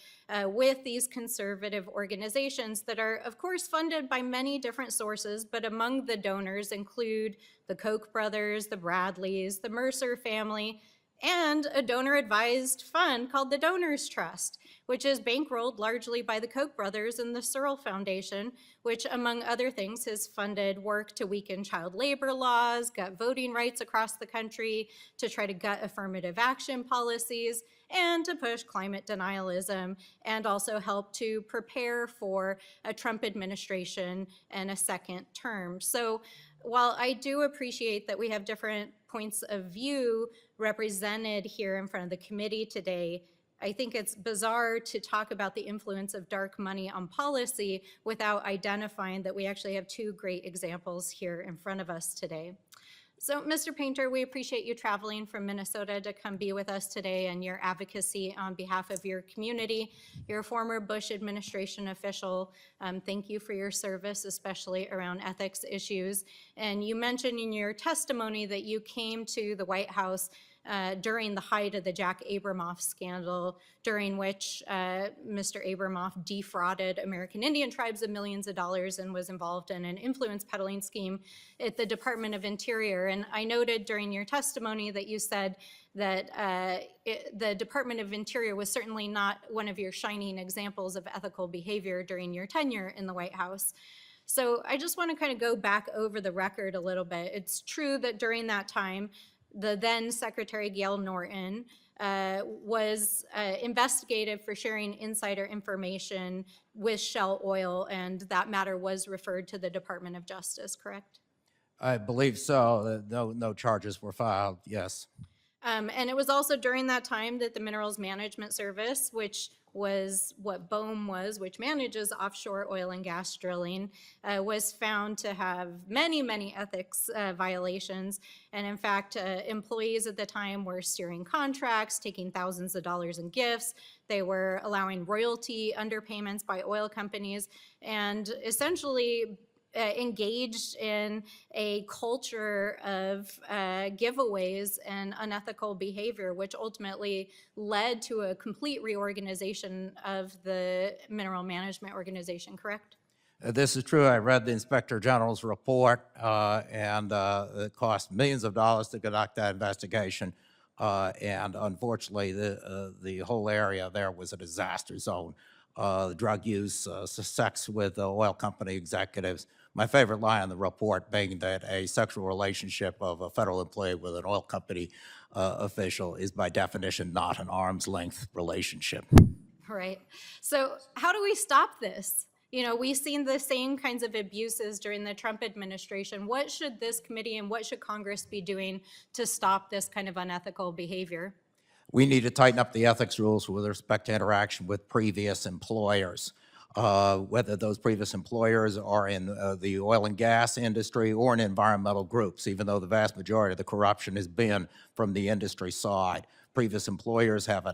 with these conservative organizations that are, of course, funded by many different sources, but among the donors include the Koch brothers, the Bradleys, the Mercer family, and a donor-advised fund called the Donors Trust, which is bankrolled largely by the Koch brothers and the Searle Foundation, which, among other things, has funded work to weaken child labor laws, gut voting rights across the country, to try to gut affirmative action policies, and to push climate denialism, and also help to prepare for a Trump administration and a second term. So while I do appreciate that we have different points of view represented here in front of the committee today, I think it's bizarre to talk about the influence of dark money on policy without identifying that we actually have two great examples here in front of us today. So, Mr. Painter, we appreciate you traveling from Minnesota to come be with us today and your advocacy on behalf of your community. You're a former Bush administration official. Thank you for your service, especially around ethics issues. And you mentioned in your testimony that you came to the White House during the height of the Jack Abramoff scandal, during which Mr. Abramoff defrauded American Indian tribes of millions of dollars and was involved in an influence peddling scheme at the Department of Interior. And I noted during your testimony that you said that the Department of Interior was certainly not one of your shining examples of ethical behavior during your tenure in the White House. So I just want to kind of go back over the record a little bit. It's true that during that time, the then Secretary Gail Norton was investigated for sharing insider information with Shell Oil, and that matter was referred to the Department of Justice, correct? I believe so. No charges were filed, yes. And it was also during that time that the Minerals Management Service, which was what BOEM was, which manages offshore oil and gas drilling, was found to have many, many ethics violations. And in fact, employees at the time were steering contracts, taking thousands of dollars in gifts. They were allowing royalty underpayments by oil companies, and essentially engaged in a culture of giveaways and unethical behavior, which ultimately led to a complete reorganization of the Mineral Management Organization, correct? This is true. I read the Inspector General's report, and it cost millions of dollars to conduct that investigation. And unfortunately, the whole area there was a disaster zone. Drug use, sex with oil company executives. My favorite line in the report being that a sexual relationship of a federal employee with an oil company official is by definition not an arm's length relationship. Right. So how do we stop this? You know, we've seen the same kinds of abuses during the Trump administration. What should this committee and what should Congress be doing to stop this kind of unethical behavior? We need to tighten up the ethics rules with respect to interaction with previous employers, whether those previous employers are in the oil and gas industry or in environmental groups, even though the vast majority of the corruption has been from the industry side. Previous employers have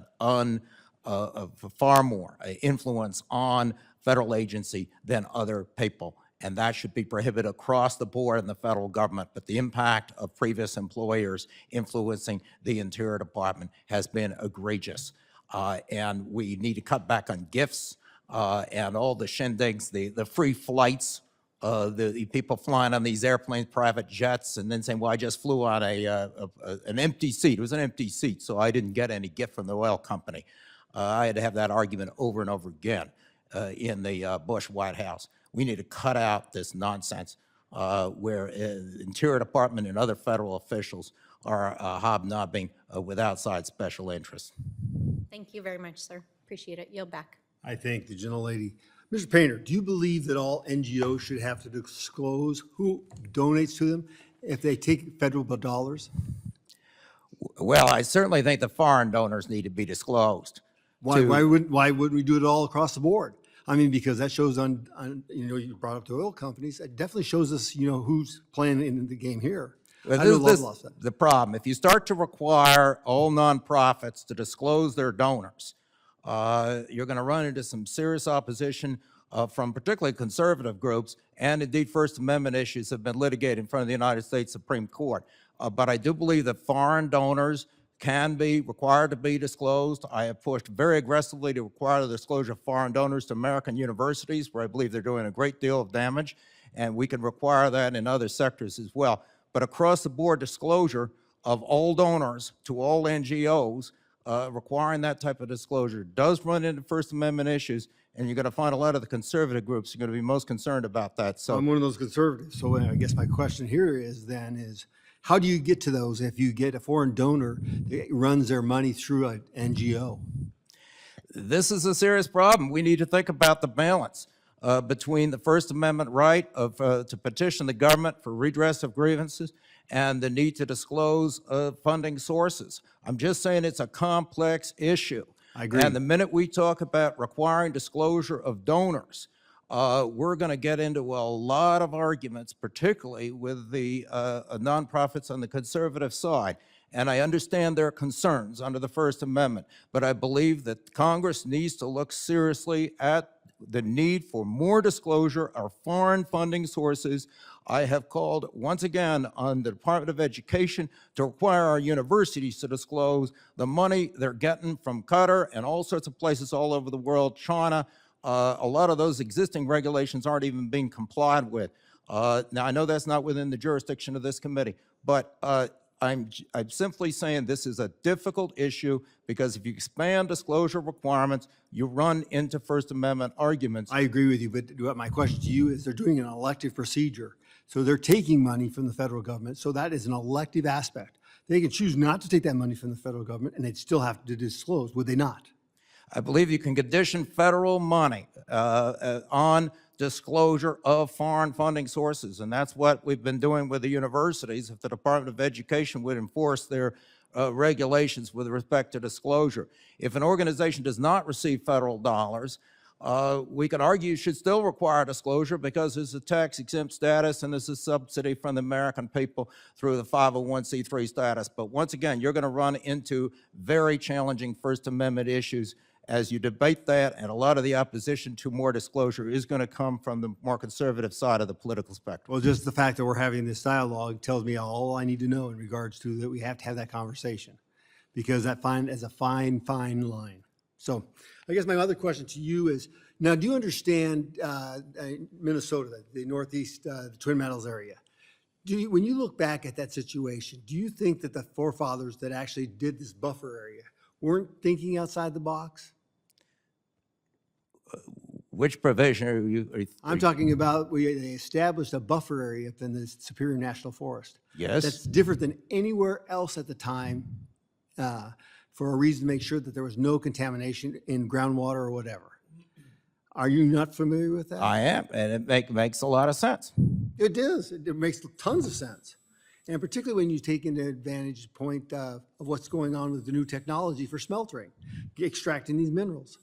far more influence on federal agency than other people, and that should be prohibited across the board in the federal government. But the impact of previous employers influencing the Interior Department has been egregious. And we need to cut back on gifts and all the shindigs, the free flights, the people flying on these airplanes, private jets, and then saying, well, I just flew on an empty seat. It was an empty seat, so I didn't get any gift from the oil company. I had to have that argument over and over again in the Bush White House. We need to cut out this nonsense where the Interior Department and other federal officials are hobnobbing with outside special interests. Thank you very much, sir. Appreciate it. Yield back. I thank the gentlelady. Mr. Painter, do you believe that all NGOs should have to disclose who donates to them if they take federal dollars? Well, I certainly think the foreign donors need to be disclosed. Why wouldn't we do it all across the board? I mean, because that shows on you brought up the oil companies. It definitely shows us, who's playing in the game here. But I know this Love lost that. the problem. If you start to require all nonprofits to disclose their donors, you're going to run into some serious opposition from particularly conservative groups, and indeed First Amendment issues have been litigated in front of the United States Supreme Court. But I do believe that foreign donors can be required to be disclosed. I have pushed very aggressively to require the disclosure of foreign donors to American universities, where I believe they're doing a great deal of damage, and we can require that in other sectors as well. But across-the-board disclosure of all donors to all NGOs, requiring that type of disclosure does run into First Amendment issues, and you're going to find a lot of the conservative groups are going to be most concerned about that. So I'm one of those conservatives, so I guess my question here is how do you get to those if you get a foreign donor that runs their money through an NGO? this is a serious problem. We need to think about the balance between the First Amendment right of to petition the government for redress of grievances and the need to disclose funding sources. I'm just saying it's a complex issue. I agree. And the minute we talk about requiring disclosure of donors, we're going to get into a lot of arguments, particularly with the nonprofits on the conservative side. And I understand their concerns under the First Amendment, but I believe that Congress needs to look seriously at the need for more disclosure of foreign funding sources. I have called once again on the Department of Education to require our universities to disclose the money they're getting from Qatar and all sorts of places all over the world, China. A lot of those existing regulations aren't even being complied with. Now, I know that's not within the jurisdiction of this committee, but I'm simply saying this is a difficult issue because if you expand disclosure requirements, you run into First Amendment arguments. I agree with you, but my question to you is they're doing an elective procedure. So they're taking money from the federal government. So that is an elective aspect. They can choose not to take that money from the federal government and they'd still have to disclose, would they not? I believe you can condition federal money on disclosure of foreign funding sources, and that's what we've been doing with the universities. If the Department of Education would enforce their regulations with respect to disclosure. If an organization does not receive federal dollars, we could argue you should still require disclosure because there's a tax-exempt status and there's a subsidy from the American people through the 501c3 status. But once again, you're going to run into very challenging First Amendment issues as you debate that, and a lot of the opposition to more disclosure is going to come from the more conservative side of the political spectrum. Well, just the fact that we're having this dialogue tells me all I need to know in regards to that we have to have that conversation because that is a fine, fine line. So I guess my other question to you is, now do you understand Minnesota, the Northeast, the Twin Metals area? When you look back at that situation, do you think that the forefathers that actually did this buffer area weren't thinking outside the box? Which provision are you? I'm talking about they established a buffer area up in the Superior National Forest. Yes. That's different than anywhere else at the time for a reason to make sure that there was no contamination in groundwater or whatever. Are you not familiar with that? I am, and it makes a lot of sense. It does. It makes tons of sense. And particularly when you take into advantage point of what's going on with the new technology for smelting, extracting these minerals.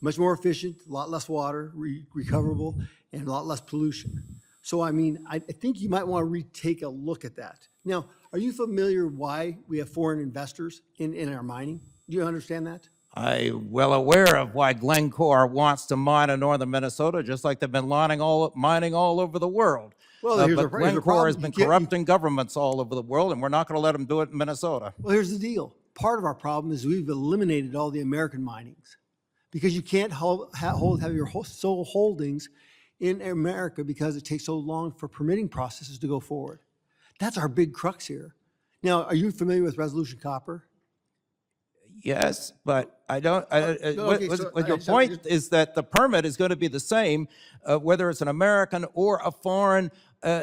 Much more efficient, a lot less water, recoverable, and a lot less pollution. So, I mean, I think you might want to retake a look at that. Now, are you familiar why we have foreign investors in our mining? Do you understand that? I'm well aware of why Glencore wants to mine in northern Minnesota, just like they've been mining all over the world. Well, here's but the problem. Glencore has been corrupting governments all over the world, and we're not going to let them do it in Minnesota. Well, here's the deal. Part of our problem is we've eliminated all the American minings because you can't have your sole holdings in America because it takes so long for permitting processes to go forward. That's our big crux here. Now, are you familiar with Resolution Copper? Yes, but I don't, your so point is that the permit is going to be the same, whether it's an American or a foreign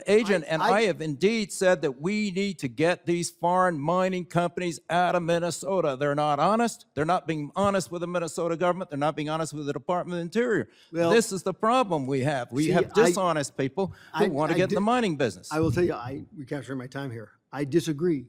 agent. And I have indeed said that we need to get these foreign mining companies out of Minnesota. They're not honest. They're not being honest with the Minnesota government. They're not being honest with the Department of the Interior. Well, this is the problem we have. We have dishonest people who want to get in the mining business. I will tell you, recapturing my time here, I disagree.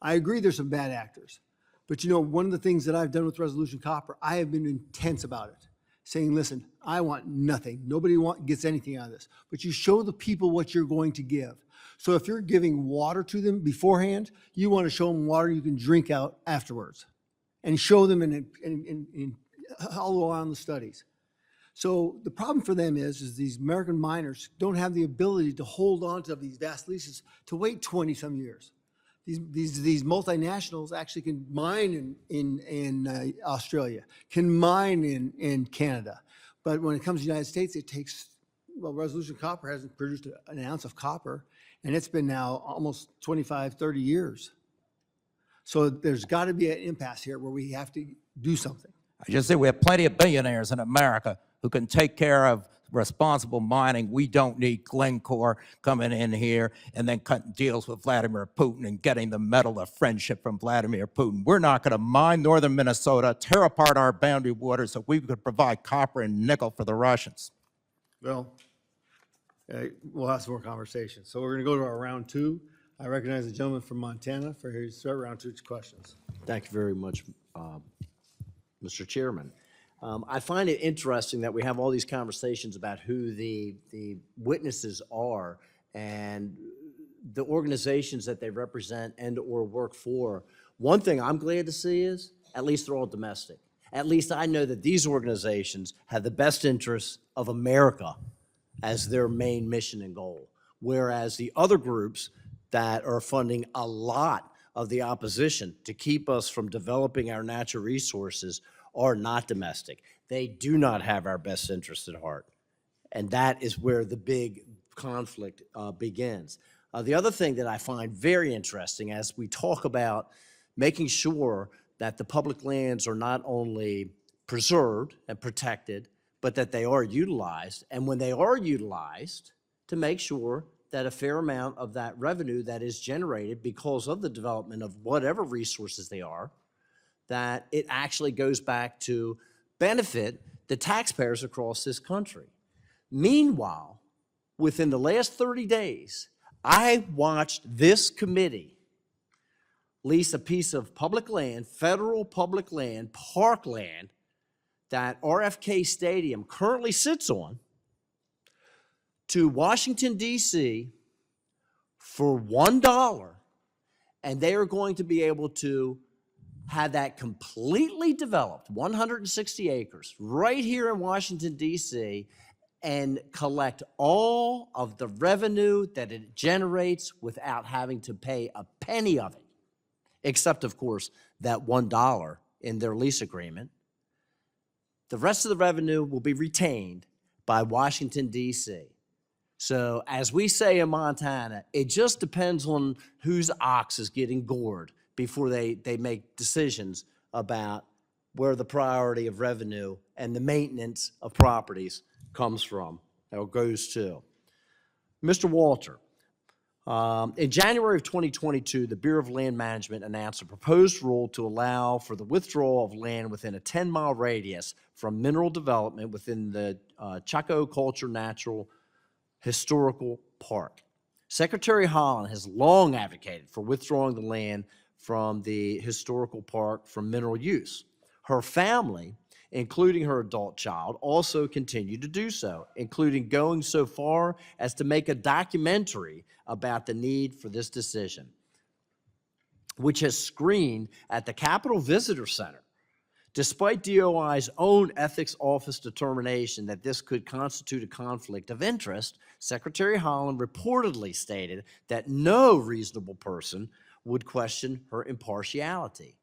I agree there's some bad actors. But you know, one of the things that I've done with Resolution Copper, I have been intense about it, saying, listen, I want nothing. Nobody gets anything out of this. But you show the people what you're going to give. So if you're giving water to them beforehand, you want to show them water you can drink out afterwards and show them in all around the studies. So the problem for them is these American miners don't have the ability to hold on to these vast leases to wait 20-some years. these multinationals actually can mine in Australia, can mine in Canada. But when it comes to the United States, it takes, well, Resolution Copper hasn't produced an ounce of copper, and it's been now almost 25, 30 years. So there's got to be an impasse here where we have to do something. I just say we have plenty of billionaires in America who can take care of responsible mining. We don't need Glencore coming in here and then cutting deals with Vladimir Putin and getting the Medal of Friendship from Vladimir Putin. We're not going to mine northern Minnesota, tear apart our boundary waters so we could provide copper and nickel for the Russians. Well, we'll have some more conversations. So we're going to go to our round two. I recognize the gentleman from Montana for his round two questions. Thank you very much, Mr. Chairman. I find it interesting that we have all these conversations about who the witnesses are and the organizations that they represent and or work for. One thing I'm glad to see is at least they're all domestic. At least I know that these organizations have the best interests of America as their main mission and goal, whereas the other groups that are funding a lot of the opposition to keep us from developing our natural resources are not domestic. They do not have our best interests at heart. And that is where the big conflict begins. The other thing that I find very interesting as we talk about making sure that the public lands are not only preserved and protected, but that they are utilized. And when they are utilized, to make sure that a fair amount of that revenue that is generated because of the development of whatever resources they are, that it actually goes back to benefit the taxpayers across this country. Meanwhile, within the last 30 days, I watched this committee lease a piece of public land, federal public land, parkland, that RFK Stadium currently sits on, to Washington, D.C. for $1, and they are going to be able to have that completely developed, 160 acres, right here in Washington, D.C., and collect all of the revenue that it generates without having to pay a penny of it, except, of course, that $1 in their lease agreement. The rest of the revenue will be retained by Washington, D.C. So as we say in Montana, it just depends on whose ox is getting gored before they make decisions about where the priority of revenue and the maintenance of properties comes from or goes to. Mr. Walter, in January of 2022, the Bureau of Land Management announced a proposed rule to allow for the withdrawal of land within a 10-mile radius from mineral development within the Chaco Culture Natural Historical Park. Secretary Holland has long advocated for withdrawing the land from the historical park from mineral use. Her family, including her adult child, also continued to do so, including going so far as to make a documentary about the need for this decision, which has screened at the Capitol Visitor Center. Despite DOI's own ethics office determination that this could constitute a conflict of interest, Secretary Holland reportedly stated that no reasonable person would question her impartiality.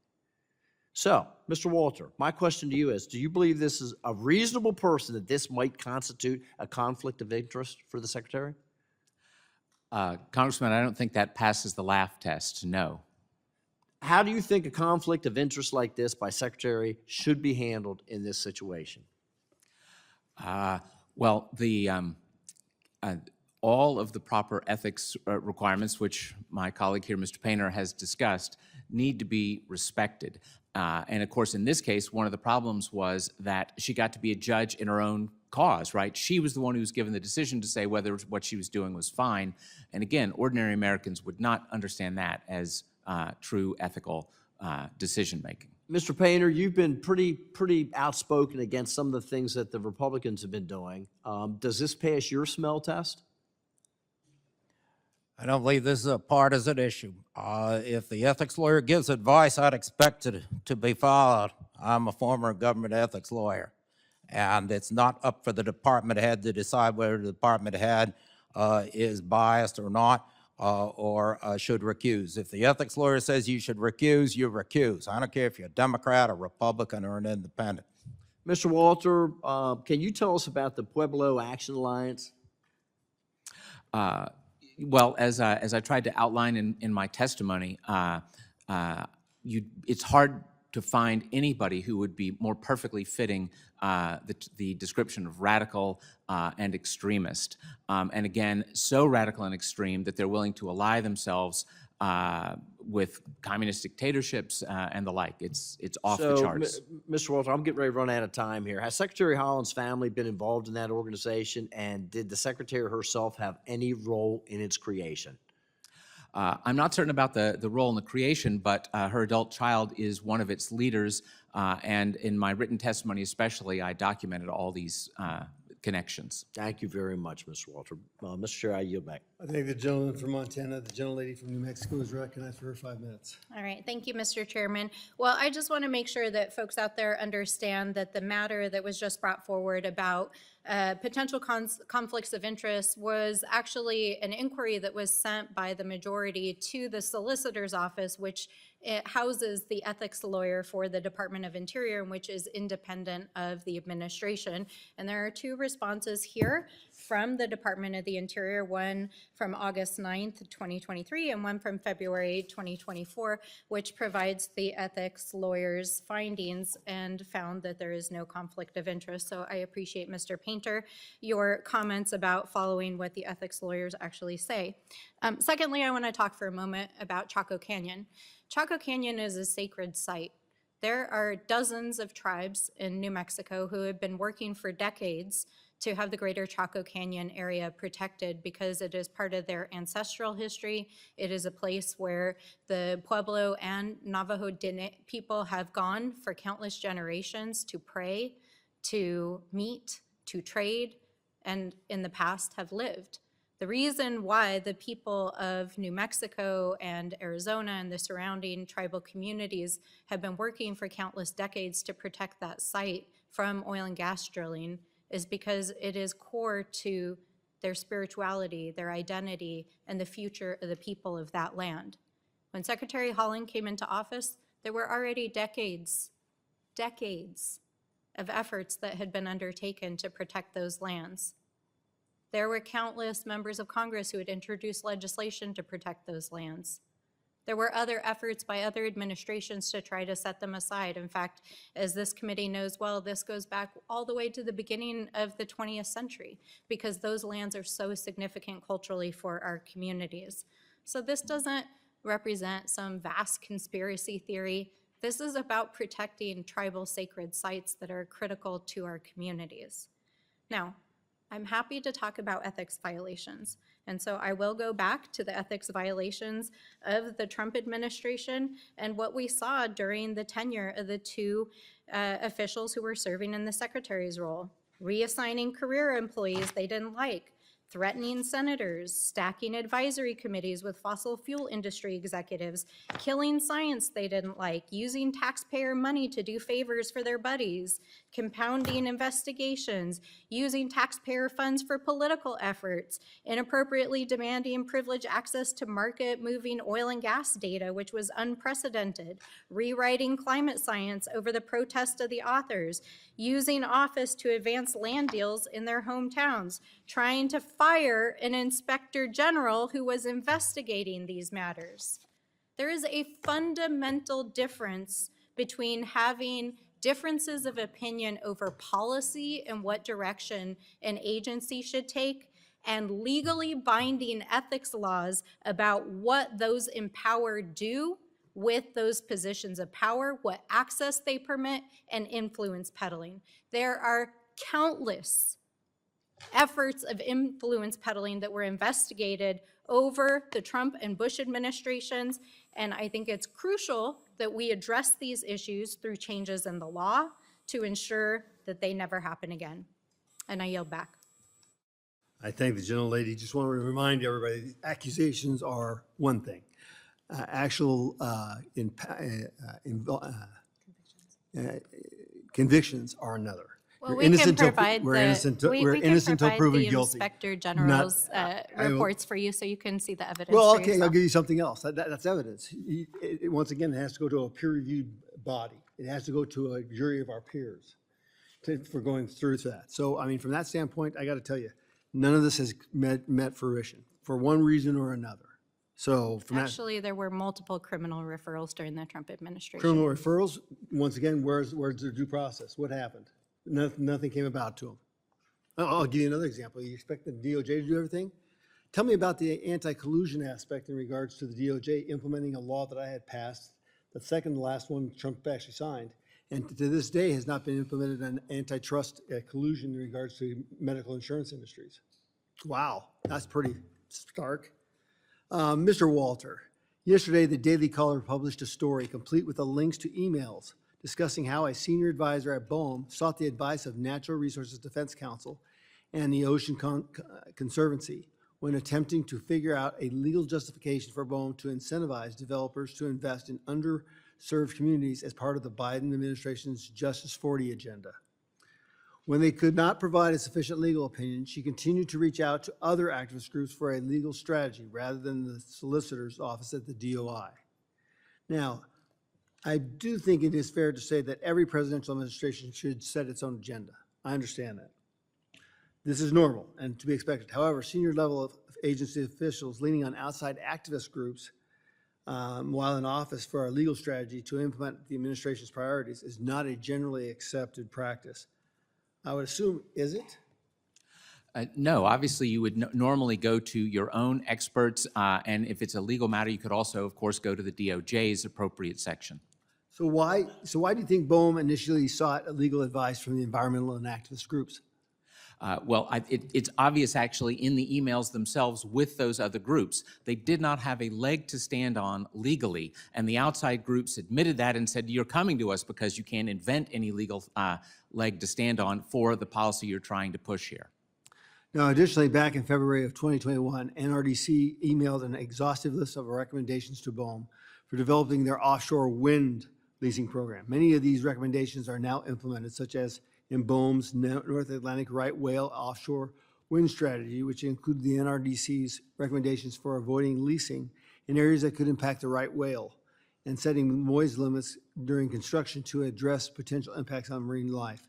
So, Mr. Walter, my question to you is, do you believe this is a reasonable person that this might constitute a conflict of interest for the Secretary? Congressman, I don't think that passes the laugh test, no. How do you think a conflict of interest like this by Secretary should be handled in this situation? Well, all of the proper ethics requirements, which my colleague here, Mr. Painter, has discussed, need to be respected. And of course, in this case, one of the problems was that she got to be a judge in her own cause, right? She was the one who was given the decision to say whether what she was doing was fine. And again, ordinary Americans would not understand that as true ethical decision-making. Mr. Painter, you've been pretty outspoken against some of the things that the Republicans have been doing. Does this pass your smell test? I don't believe this is a partisan issue. If the ethics lawyer gives advice, I'd expect it to be followed. I'm a former government ethics lawyer, and it's not up for the department head to decide whether the department head is biased or not. or should recuse. If the ethics lawyer says you should recuse, you recuse. I don't care if you're a Democrat, a Republican, or an independent. Mr. Walter, can you tell us about the Pueblo Action Alliance? Well, as I tried to outline in my testimony, it's hard to find anybody who would be more perfectly fitting the description of radical and extremist. And again, so radical and extreme that they're willing to ally themselves with communist dictatorships and the like. It's off the charts. Mr. Walter, I'm getting ready to run out of time here. Has Secretary Holland's family been involved in that organization, and did the Secretary herself have any role in its creation? I'm not certain about the role in the creation, but her adult child is one of its leaders, and in my written testimony especially, I documented all these connections. Thank you very much, Mr. Walter. Mr. Chair, I yield back. I thank the gentleman from Montana. The gentlelady from New Mexico is recognized for her 5 minutes. All right, thank you, Mr. Chairman. Well, I just want to make sure that folks out there understand that the matter that was just brought forward about potential conflicts of interest was actually an inquiry that was sent by the majority to the solicitor's office, which it houses the ethics lawyer for the Department of Interior, and which is independent of the administration. And there are two responses here from the Department of the Interior, one from August 9th, 2023, and one from February 2024, which provides the ethics lawyer's findings and found that there is no conflict of interest. So I appreciate, Mr. Painter, your comments about following what the ethics lawyers actually say. Secondly, I want to talk for a moment about Chaco Canyon. Chaco Canyon is a sacred site. There are dozens of tribes in New Mexico who have been working for decades to have the greater Chaco Canyon area protected because it is part of their ancestral history. It is a place where the Pueblo and Navajo Diné people have gone for countless generations to pray, to meet, to trade, and in the past have lived. The reason why the people of New Mexico and Arizona and the surrounding tribal communities have been working for countless decades to protect that site from oil and gas drilling is because it is core to their spirituality, their identity, and the future of the people of that land. When Secretary Holland came into office, there were already decades of efforts that had been undertaken to protect those lands. There were countless members of Congress who had introduced legislation to protect those lands. There were other efforts by other administrations to try to set them aside. In fact, as this committee knows well, this goes back all the way to the beginning of the 20th century because those lands are so significant culturally for our communities. So this doesn't represent some vast conspiracy theory. This is about protecting tribal sacred sites that are critical to our communities. Now, I'm happy to talk about ethics violations. And so I will go back to the ethics violations of the Trump administration and what we saw during the tenure of the two officials who were serving in the secretary's role. Reassigning career employees they didn't like, threatening senators, stacking advisory committees with fossil fuel industry executives, killing science they didn't like, using taxpayer money to do favors for their buddies, compounding investigations, using taxpayer funds for political efforts, inappropriately demanding privileged access to market-moving oil and gas data, which was unprecedented, rewriting climate science over the protest of the authors, using office to advance land deals in their hometowns, trying to fire an inspector general who was investigating these matters. There is a fundamental difference between having differences of opinion over policy and what direction an agency should take and legally binding ethics laws about what those empowered do with those positions of power, what access they permit, and influence peddling. There are countless efforts of influence peddling that were investigated over the Trump and Bush administrations, and I think it's crucial that we address these issues through changes in the law to ensure that they never happen again. And I yield back. I thank the gentlelady. Just want to remind everybody, accusations are one thing. Convictions are another. Well, We're we can innocent till- provide we're the, innocent till- we we're we can innocent till provide proven the guilty. Inspector General's I will- reports for you, so you can see the evidence Well, for okay, I'll yourself. give you something else. That's evidence. Once again, it has to go to a peer-reviewed body. It has to go to a jury of our peers for going through to that. So, I mean, from that standpoint, I got to tell you, none of this has met fruition for one reason or another. So from that, Actually, there were multiple criminal referrals during the Trump administration. criminal referrals, once again, where's the due process? What happened? Nothing came about to them. I'll give you another example. You expect the DOJ to do everything? Tell me about the anti-collusion aspect in regards to the DOJ implementing a law that I had passed, the second to last one Trump actually signed, and to this day has not been implemented on antitrust collusion in regards to medical insurance industries. Wow, that's pretty stark. Mr. Walter, yesterday the Daily Caller published a story complete with the links to emails discussing how a senior advisor at BOEM sought the advice of Natural Resources Defense Council and the Ocean Conservancy when attempting to figure out a legal justification for BOEM to incentivize developers to invest in underserved communities as part of the Biden administration's Justice 40 agenda. When they could not provide a sufficient legal opinion, she continued to reach out to other activist groups for a legal strategy rather than the solicitor's office at the DOI. Now, I do think it is fair to say that every presidential administration should set its own agenda. I understand that. This is normal and to be expected. However, senior level of agency officials leaning on outside activist groups while in office for our legal strategy to implement the administration's priorities is not a generally accepted practice. I would assume, is it? No, obviously you would normally go to your own experts, and if it's a legal matter, you could also, of course, go to the DOJ's appropriate section. So why do you think BOEM initially sought legal advice from the environmental and activist groups? Well, it's obvious actually in the emails themselves with those other groups. They did not have a leg to stand on legally, and the outside groups admitted that and said, you're coming to us because you can't invent any legal leg to stand on for the policy you're trying to push here. Now, additionally, back in February of 2021, NRDC emailed an exhaustive list of recommendations to BOEM for developing their offshore wind leasing program. Many of these recommendations are now implemented, such as in BOEM's North Atlantic right whale offshore wind strategy, which included the NRDC's recommendations for avoiding leasing in areas that could impact the right whale and setting noise limits during construction to address potential impacts on marine life.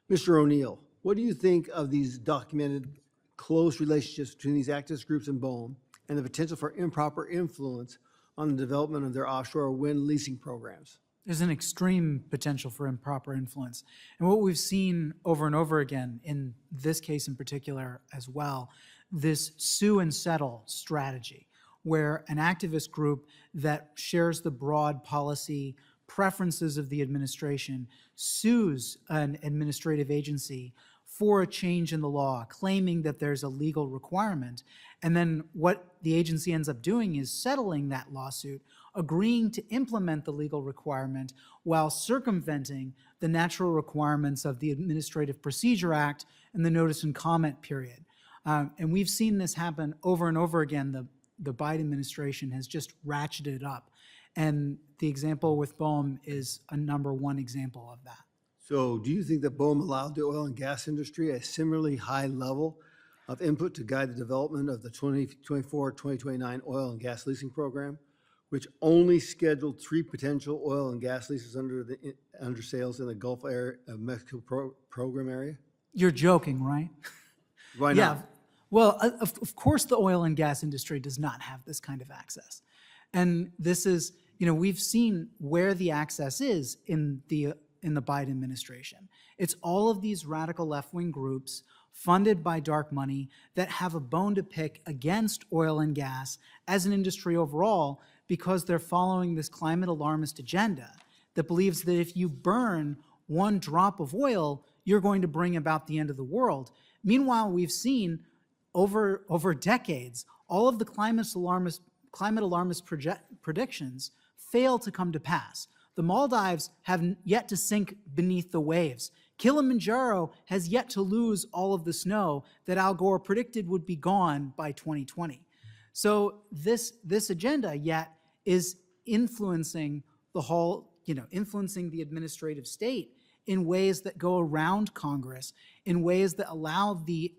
Mr. O'Neill, what do you think of these documented close relationships between these activist groups and BOEM and the potential for improper influence on the development of their offshore wind leasing programs? There's an extreme potential for improper influence. And what we've seen over and over again, in this case in particular as well, this sue and settle strategy, where an activist group that shares the broad policy preferences of the administration sues an administrative agency for a change in the law, claiming that there's a legal requirement. And then what the agency ends up doing is settling that lawsuit, agreeing to implement the legal requirement while circumventing the natural requirements of the Administrative Procedure Act and the notice and comment period. And we've seen this happen over and over again. The Biden administration has just ratcheted it up. And the example with BOEM is a #1 example of that. So do you think that BOEM allowed the oil and gas industry a similarly high level of input to guide the development of the 2024-2029 oil and gas leasing program, which only scheduled 3 potential oil and gas leases under sales in the Gulf area of Mexico program area? You're joking, right? Why Yeah. not? Well, of course the oil and gas industry does not have this kind of access. And this is, we've seen where the access is in the Biden administration. It's all of these radical left-wing groups funded by dark money that have a bone to pick against oil and gas as an industry overall because they're following this climate alarmist agenda that believes that if you burn 1 drop of oil, you're going to bring about the end of the world. Meanwhile, we've seen over decades, all of the climate alarmist predictions fail to come to pass. The Maldives have yet to sink beneath the waves. Kilimanjaro has yet to lose all of the snow that Al Gore predicted would be gone by 2020. So this agenda yet is influencing the whole, influencing the administrative state in ways that go around Congress, in ways that allow the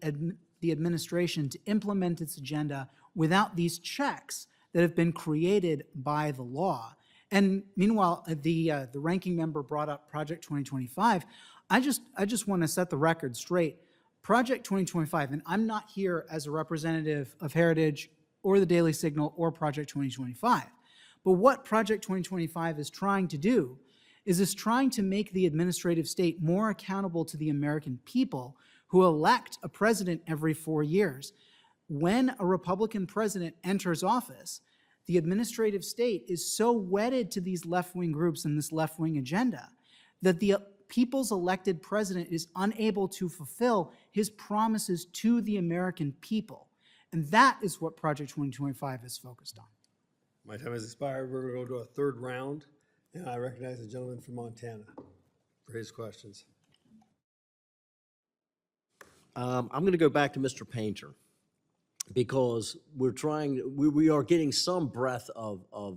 administration to implement its agenda without these checks that have been created by the law. And meanwhile, the ranking member brought up Project 2025. I just want to set the record straight. Project 2025, and I'm not here as a representative of Heritage or the Daily Signal or Project 2025, but what Project 2025 is trying to do is it's trying to make the administrative state more accountable to the American people who elect a president every 4 years. When a Republican president enters office, the administrative state is so wedded to these left-wing groups and this left-wing agenda that the people's elected president is unable to fulfill his promises to the American people. And that is what Project 2025 is focused on. My time has expired. We're going to go to a third round, and I recognize the gentleman from Montana for his questions. I'm going to go back to Mr. Painter because we are getting some breath of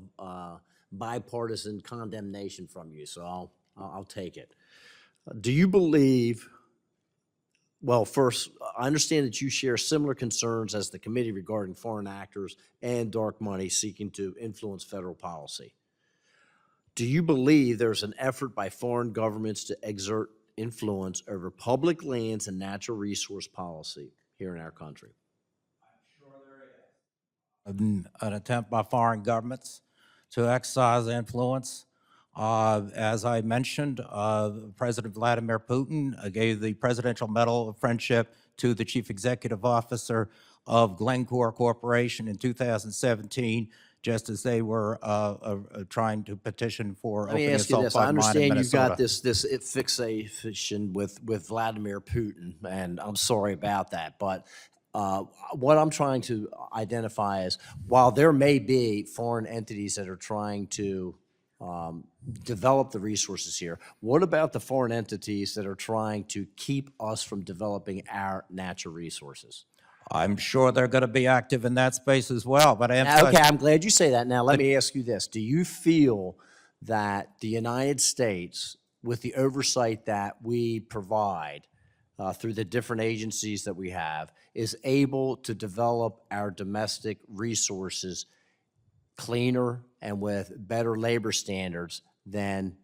bipartisan condemnation from you, so I'll take it. Do you believe, well, first, I understand that you share similar concerns as the committee regarding foreign actors and dark money seeking to influence federal policy. Do you believe there's an effort by foreign governments to exert influence over public lands and natural resource policy here in our country? An attempt by foreign governments to exercise influence. As I mentioned, President Vladimir Putin gave the Presidential Medal of Friendship to the Chief Executive Officer of Glencore Corporation in 2017, just as they were trying to petition for Let me opening a ask you this. I sulfide mine in understand you've Minnesota. got this fixation with Vladimir Putin, and I'm sorry about that. But what I'm trying to identify is, while there may be foreign entities that are trying to develop the resources here, what about the foreign entities that are trying to keep us from developing our natural resources? I'm sure they're going to be active in that space as well, but I emphasize. Okay, I'm glad you say that. Now, let me ask you this. Do you feel that the United States, with the oversight that we provide through the different agencies that we have, is able to develop our domestic resources cleaner and with better labor standards than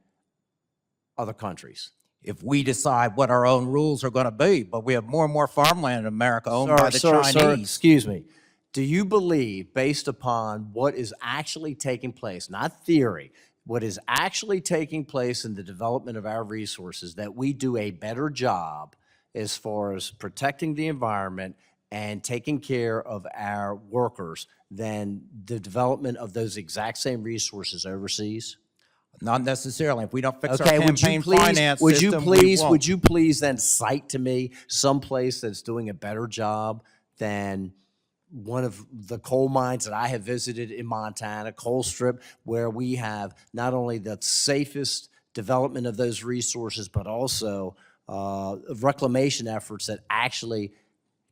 other countries? If we decide what our own rules are going to be, but we have more and more farmland in America owned by the Chinese. Sir, excuse me. Do you believe, based upon what is actually taking place, not theory, what is actually taking place in the development of our resources, that we do a better job as far as protecting the environment and taking care of our workers than the development of those exact same resources overseas? Not necessarily. If we don't fix our Okay, campaign finance system, we won't. would you please then cite to me some place that's doing a better job than one of the coal mines that I have visited in Montana, Colstrip, where we have not only the safest development of those resources, but also reclamation efforts that actually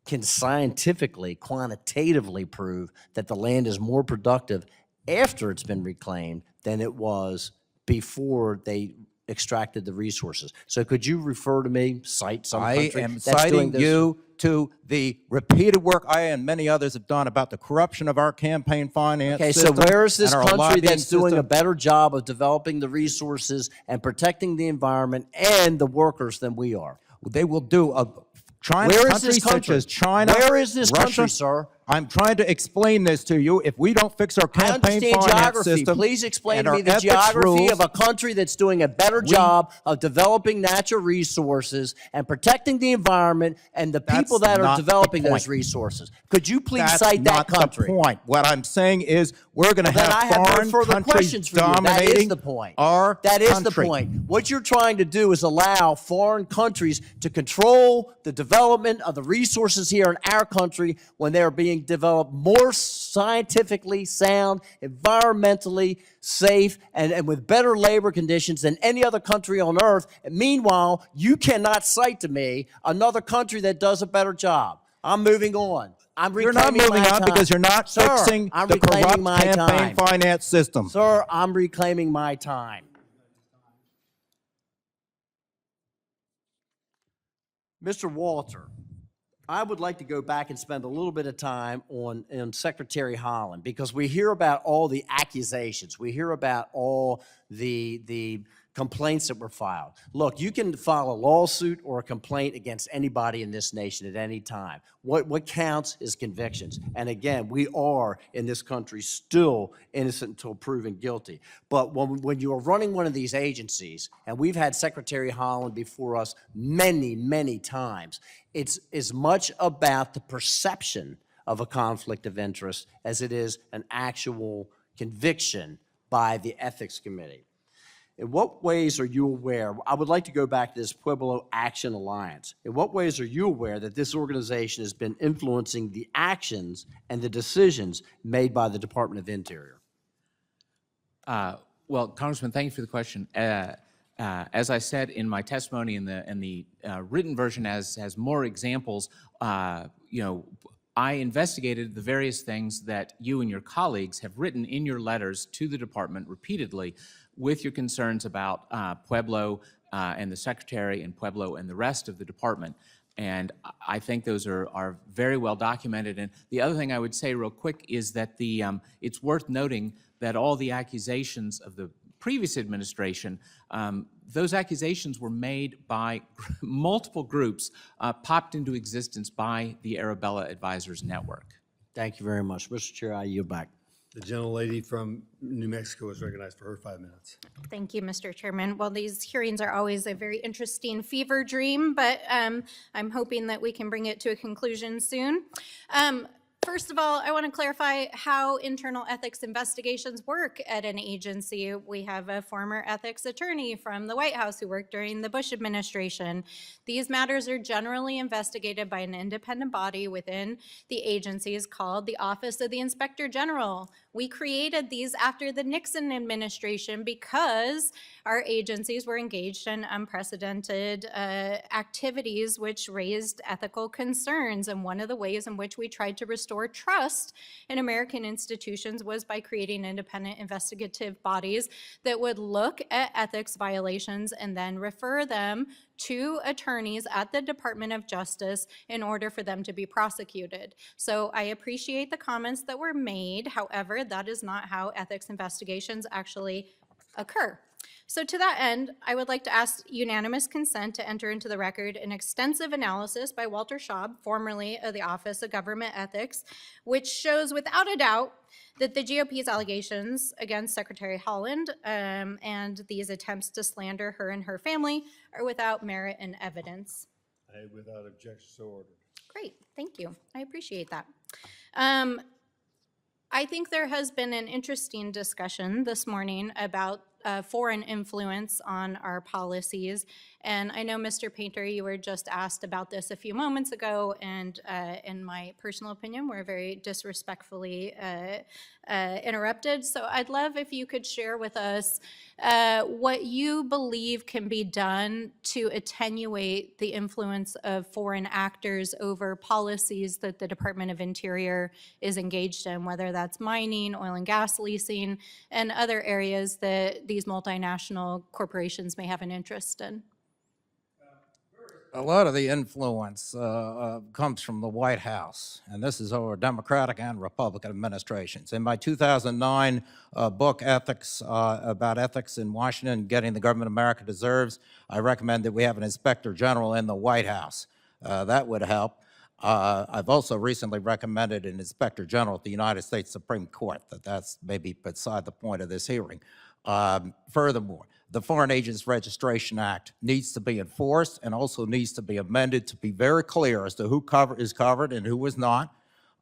can scientifically, quantitatively prove that the land is more productive after it's been reclaimed than it was before they extracted the resources. So could you refer to me, cite some country I am that's doing citing this? you to the repeated work I and many others have done about the corruption of our campaign finance Okay, so system where is this and our country lobbying that's doing a system. better job of developing the resources and protecting the environment and the workers than we are? They will do China, Where is countries this such country? as China, Where is this Russia, country, sir? I'm trying to explain this to you. If we don't fix our I campaign understand finance geography. system, Please explain and to our me the ethics geography rules, of a country that's doing a better job of developing natural resources and protecting the environment and the people That's that are not the developing those point. resources. Could you please That's cite that not country? the point. What I'm saying is we're going to Then I have have no foreign further countries questions for you. That is dominating the point. our That is the country. point. What you're trying to do is allow foreign countries to control the development of the resources here in our country when they are being developed more scientifically sound, environmentally safe, and with better labor conditions than any other country on earth. And meanwhile, you cannot cite to me another country that does a better job. I'm moving on. You're not moving on because you're not fixing I'm the reclaiming corrupt my campaign time. finance system. Sir, I'm reclaiming my time. Mr. Walter, I would like to go back and spend a little bit of time on Secretary Holland, because we hear about all the accusations. We hear about all the complaints that were filed. Look, you can file a lawsuit or a complaint against anybody in this nation at any time. What counts is convictions. And again, we are, in this country, still innocent until proven guilty. But when you are running one of these agencies, and we've had Secretary Holland before us many, many times, it's as much about the perception of a conflict of interest as it is an actual conviction by the Ethics Committee. In what ways are you aware, I would like to go back to this Pueblo Action Alliance. In what ways are you aware that this organization has been influencing the actions and the decisions made by the Department of Interior? Well, Congressman, thank you for the question. As I said in my testimony, in the written version has more examples. I investigated the various things that you and your colleagues have written in your letters to the department repeatedly with your concerns about Pueblo and the Secretary and Pueblo and the rest of the department. And I think those are very well documented. And the other thing I would say real quick is that it's worth noting that all the accusations of the previous administration, those accusations were made by multiple groups popped into existence by the Arabella Advisors Network. Thank you very much. Mr. Chair, I yield back. The gentlelady from New Mexico is recognized for her 5 minutes. Thank you, Mr. Chairman. Well, these hearings are always a very interesting fever dream, but I'm hoping that we can bring it to a conclusion soon. First of all, I want to clarify how internal ethics investigations work at an agency. We have a former ethics attorney from the White House who worked during the Bush administration. These matters are generally investigated by an independent body within the agencies called the Office of the Inspector General. We created these after the Nixon administration because our agencies were engaged in unprecedented activities which raised ethical concerns. And one of the ways in which we tried to restore trust in American institutions was by creating independent investigative bodies that would look at ethics violations and then refer them to attorneys at the Department of Justice in order for them to be prosecuted. So I appreciate the comments that were made. However, that is not how ethics investigations actually occur. So to that end, I would like to ask unanimous consent to enter into the record an extensive analysis by Walter Schaub, formerly of the Office of Government Ethics, which shows without a doubt that the GOP's allegations against Secretary Holland and these attempts to slander her and her family are without merit and evidence. Without objection, so ordered. Great, thank you. I appreciate that. I think there has been an interesting discussion this morning about foreign influence on our policies. And I know, Mr. Painter, you were just asked about this a few moments ago, and in my personal opinion, we're very disrespectfully interrupted. So I'd love if you could share with us what you believe can be done to attenuate the influence of foreign actors over policies that the Department of Interior is engaged in, whether that's mining, oil and gas leasing, and other areas that these multinational corporations may have an interest in. A lot of the influence comes from the White House, and this is over Democratic and Republican administrations. In my 2009 book, Ethics, about ethics in Washington, Getting the Government America Deserves, I recommend that we have an Inspector General in the White House. That would help. I've also recently recommended an Inspector General at the United States Supreme Court, that's maybe beside the point of this hearing. Furthermore, the Foreign Agents Registration Act needs to be enforced and also needs to be amended to be very clear as to who is covered and who is not,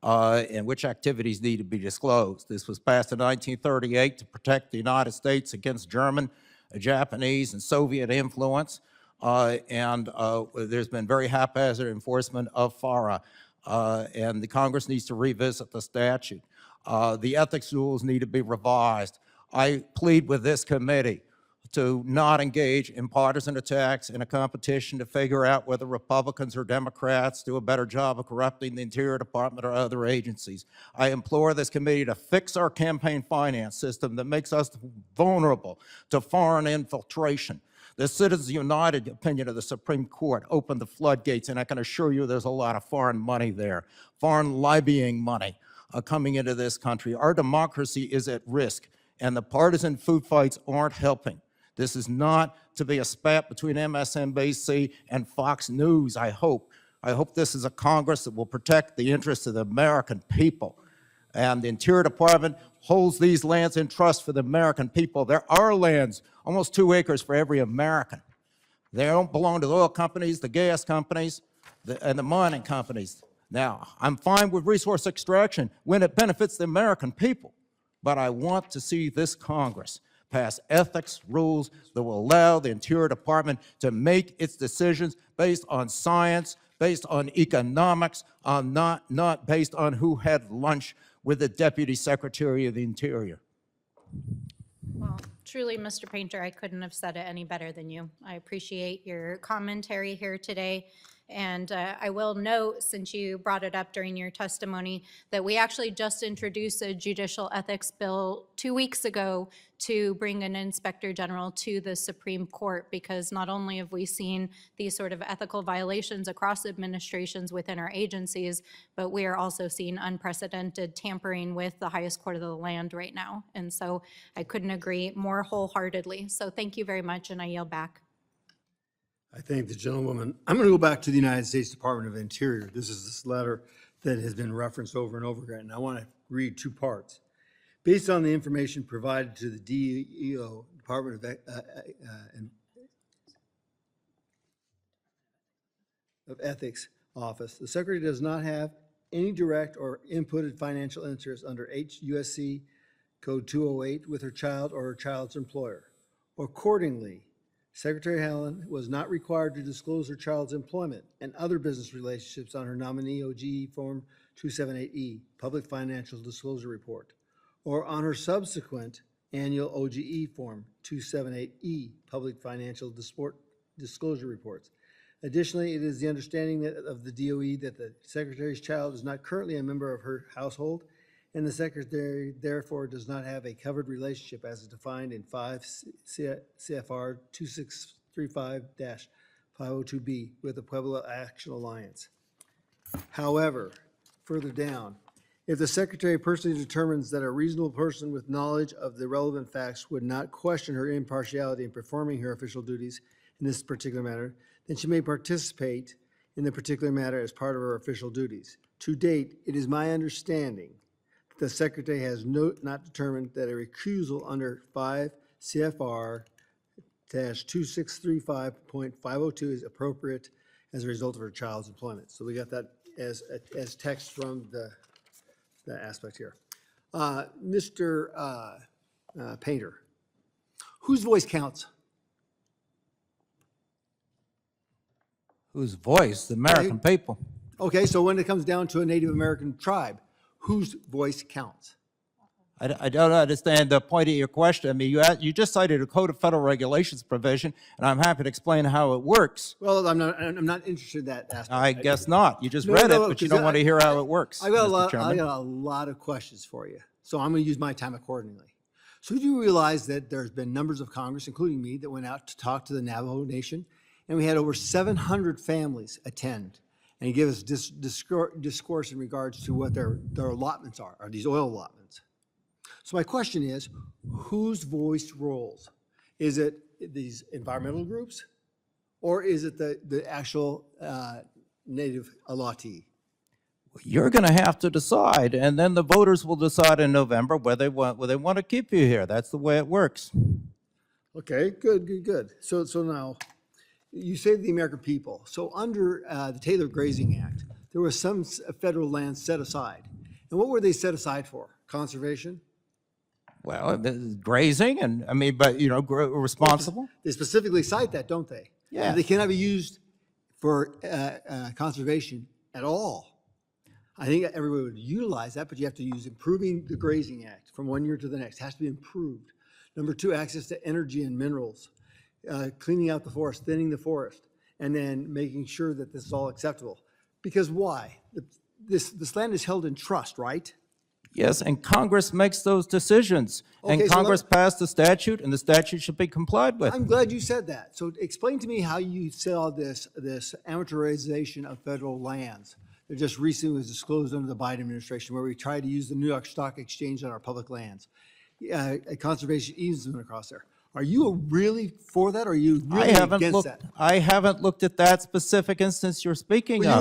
and which activities need to be disclosed. This was passed in 1938 to protect the United States against German, Japanese, and Soviet influence, and there's been very haphazard enforcement of FARA, and the Congress needs to revisit the statute. The ethics rules need to be revised. I plead with this committee to not engage in partisan attacks in a competition to figure out whether Republicans or Democrats do a better job of corrupting the Interior Department or other agencies. I implore this committee to fix our campaign finance system that makes us vulnerable to foreign infiltration. The Citizens United opinion of the Supreme Court opened the floodgates, and I can assure you there's a lot of foreign money there, foreign lobbying money coming into this country. Our democracy is at risk, and the partisan food fights aren't helping. This is not to be a spat between MSNBC and Fox News, I hope. I hope this is a Congress that will protect the interests of the American people. And the Interior Department holds these lands in trust for the American people. They're our lands, almost 2 acres for every American. They don't belong to the oil companies, the gas companies, and the mining companies. Now, I'm fine with resource extraction when it benefits the American people, but I want to see this Congress pass ethics rules that will allow the Interior Department to make its decisions based on science, based on economics, not based on who had lunch with the Deputy Secretary of the Interior. Well, truly, Mr. Painter, I couldn't have said it any better than you. I appreciate your commentary here today. And I will note, since you brought it up during your testimony, that we actually just introduced a judicial ethics bill 2 weeks ago to bring an inspector general to the Supreme Court, because not only have we seen these sort of ethical violations across administrations within our agencies, but we are also seeing unprecedented tampering with the highest court of the land right now. And so I couldn't agree more wholeheartedly. So thank you very much, and I yield back. I thank the gentlewoman. I'm going to go back to the United States Department of Interior. This is this letter that has been referenced over and over again, and I want to read 2 parts. Based on the information provided to the DEO, Department of Ethics Office, the Secretary does not have any direct or inputted financial interest under USC Code 208 with her child or her child's employer. Accordingly, Secretary Helen was not required to disclose her child's employment and other business relationships on her nominee OGE Form 278E, Public Financial Disclosure Report, or on her subsequent annual OGE Form 278E, Public Financial Disclosure Reports. Additionally, it is the understanding of the DOE that the Secretary's child is not currently a member of her household, and the Secretary therefore does not have a covered relationship as defined in 5 CFR 2635-502B with the Pueblo Action Alliance. However, further down, if the Secretary personally determines that a reasonable person with knowledge of the relevant facts would not question her impartiality in performing her official duties in this particular matter, then she may participate in the particular matter as part of her official duties. To date, it is my understanding that the Secretary has not determined that a recusal under 5 CFR 2635.502 is appropriate as a result of her child's employment. So we got that as text from the aspect here. Mr. Painter, whose voice counts? Whose voice? The American people. Okay, so when it comes down to a Native American tribe, whose voice counts? I don't understand the point of your question. I mean, you just cited a Code of Federal Regulations provision, and I'm happy to explain how it works. Well, I'm not interested in that aspect. I guess not. You just No, read no, it, but you 'cause don't want to hear how it works, I got Mr. Chairman. a lot of questions for you, so I'm going to use my time accordingly. So do you realize that there's been members of Congress, including me, that went out to talk to the Navajo Nation, and we had over 700 families attend and give us discourse in regards to what their allotments are these oil allotments. So my question is, whose voice rolls? Is it these environmental groups, or is it the actual Native allottee? You're going to have to decide, and then the voters will decide in November whether they want to keep you here. That's the way it works. Okay, good. So now, you say the American people. So under the Taylor Grazing Act, there was some federal land set aside. And what were they set aside for? Conservation? Well, grazing, and I mean, but responsible. They specifically cite that, don't they? Yeah. And they cannot be used for conservation at all. I think everybody would utilize that, but you have to use improving the Grazing Act from one year to the next. It has to be improved. Number 2, access to energy and minerals, cleaning out the forest, thinning the forest, and then making sure that this is all acceptable. Because why? This land is held in trust, right? Yes, and Congress makes those decisions. Okay, And so Congress passed the statute, and the statute should be complied with. I'm glad you said that. So explain to me how you saw this amateurization of federal lands that just recently was disclosed under the Biden administration, where we tried to use the New York Stock Exchange on our public lands. A conservation easement across there. Are you really for that, or are you really against that? I haven't looked at that specific instance you're speaking Well, you of.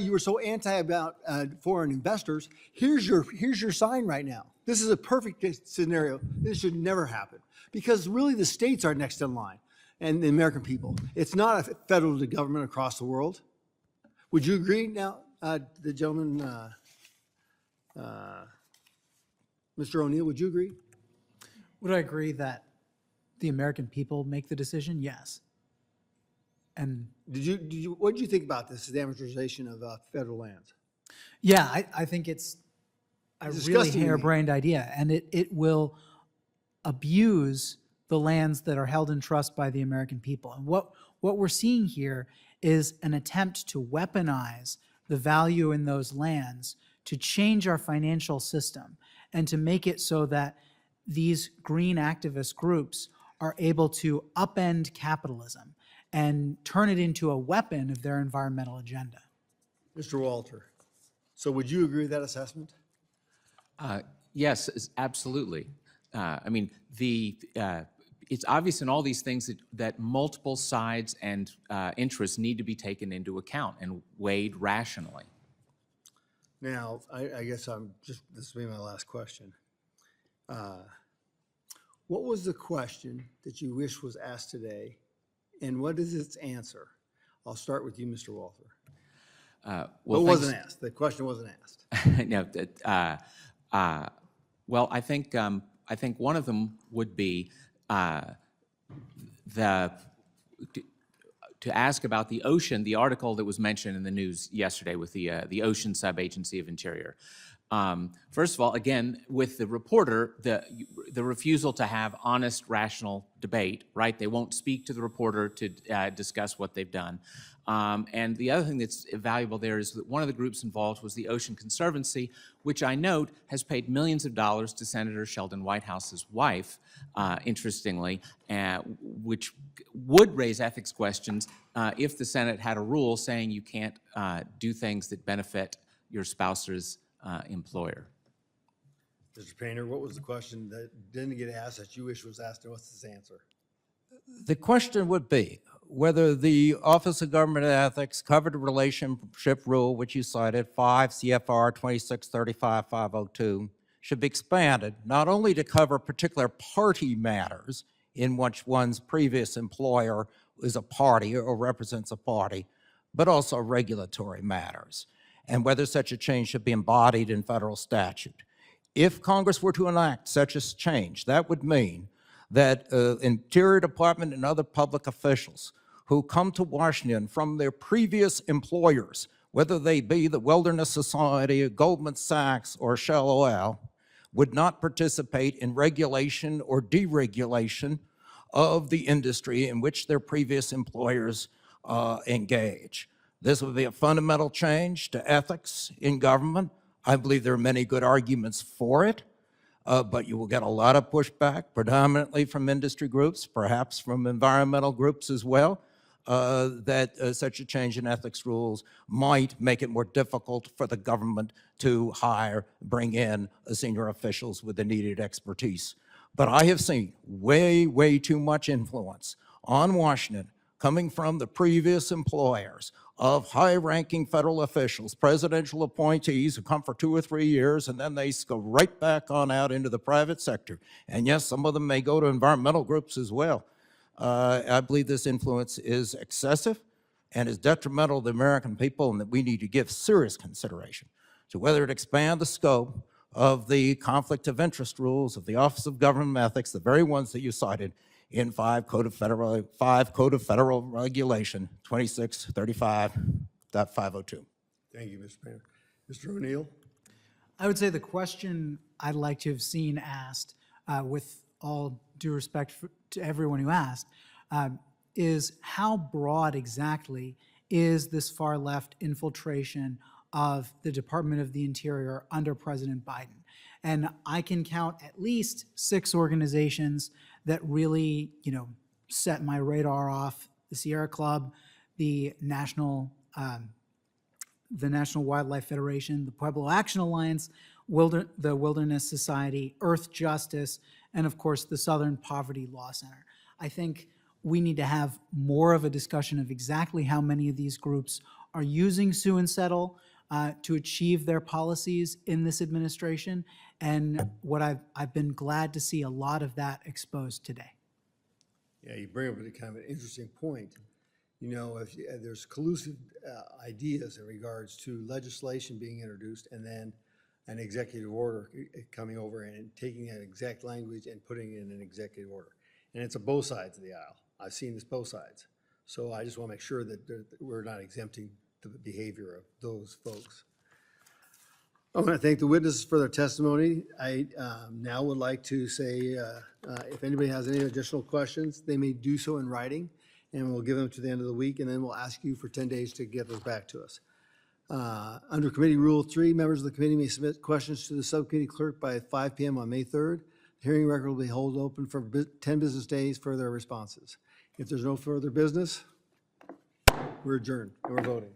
were so anti about foreign investors. Here's your sign right now. This is a perfect scenario. This should never happen, because really the states are next in line and the American people. It's not a federal government across the world. Would you agree now, the gentleman, Mr. O'Neill, would you agree? Would I agree that the American people make the decision? Yes. And What did you think about this amortization of federal lands? yeah, I think it's a It's really disgusting to me. harebrained idea, and it will abuse the lands that are held in trust by the American people. And what we're seeing here is an attempt to weaponize the value in those lands to change our financial system and to make it so that these green activist groups are able to upend capitalism and turn it into a weapon of their environmental agenda. Mr. Walter, so would you agree with that assessment? Yes, absolutely. I mean, it's obvious in all these things that multiple sides and interests need to be taken into account and weighed rationally. Now, I guess this will be my last question. What was the question that you wish was asked today, and what is its answer? I'll start with you, Mr. Walter. Well, It wasn't asked. The question wasn't asked. No, well, I think one of them would be to ask about the ocean, the article that was mentioned in the news yesterday with the Ocean Sub-Agency of Interior. First of all, again, with the reporter, the refusal to have honest, rational debate, right? They won't speak to the reporter to discuss what they've done. And the other thing that's valuable there is that one of the groups involved was the Ocean Conservancy, which I note has paid millions of dollars to Senator Sheldon Whitehouse's wife, interestingly, which would raise ethics questions if the Senate had a rule saying you can't do things that benefit your spouse's employer. Mr. Painter, what was the question that didn't get asked that you wish was asked, and what's its answer? The question would be whether the Office of Government Ethics covered relationship rule, which you cited, 5 CFR 2635-502, should be expanded not only to cover particular party matters in which one's previous employer is a party or represents a party, but also regulatory matters, and whether such a change should be embodied in federal statute. If Congress were to enact such a change, that would mean that Interior Department and other public officials who come to Washington from their previous employers, whether they be the Wilderness Society, Goldman Sachs, or Shell Oil, would not participate in regulation or deregulation of the industry in which their previous employers engage. This would be a fundamental change to ethics in government. I believe there are many good arguments for it, but you will get a lot of pushback, predominantly from industry groups, perhaps from environmental groups as well, that such a change in ethics rules might make it more difficult for the government to bring in senior officials with the needed expertise. But I have seen way, way too much influence on Washington coming from the previous employers of high-ranking federal officials, presidential appointees who come for 2 or 3 years, and then they go right back on out into the private sector. And yes, some of them may go to environmental groups as well. I believe this influence is excessive and is detrimental to the American people, and that we need to give serious consideration to whether it expand the scope of the conflict of interest rules of the Office of Government Ethics, the very ones that you cited, in 5 Code of Federal Regulation 2635.502. Thank you, Mr. Painter. Mr. O'Neill? I would say the question I'd like to have seen asked, with all due respect to everyone who asked, is how broad exactly is this far-left infiltration of the Department of the Interior under President Biden? And I can count at least 6 organizations that really, set my radar off: the Sierra Club, the National Wildlife Federation, the Pueblo Action Alliance, the Wilderness Society, Earth Justice, and of course, the Southern Poverty Law Center. I think we need to have more of a discussion of exactly how many of these groups are using sue and settle to achieve their policies in this administration. And what I've been glad to see a lot of that exposed today. Yeah, you bring up a kind of an interesting point. If there's collusive ideas in regards to legislation being introduced and then an executive order coming over and taking that exact language and putting it in an executive order. And it's on both sides of the aisle. I've seen this both sides. So I just want to make sure that we're not exempting the behavior of those folks. I want to thank the witnesses for their testimony. I now would like to say, if anybody has any additional questions, they may do so in writing, and we'll give them to the end of the week, and then we'll ask you for 10 days to get those back to us. Under Committee Rule 3, members of the committee may submit questions to the subcommittee clerk by 5 p.m. on May 3rd. The hearing record will be held open for 10 business days for their responses. If there's no further business, we're adjourned and we're voting.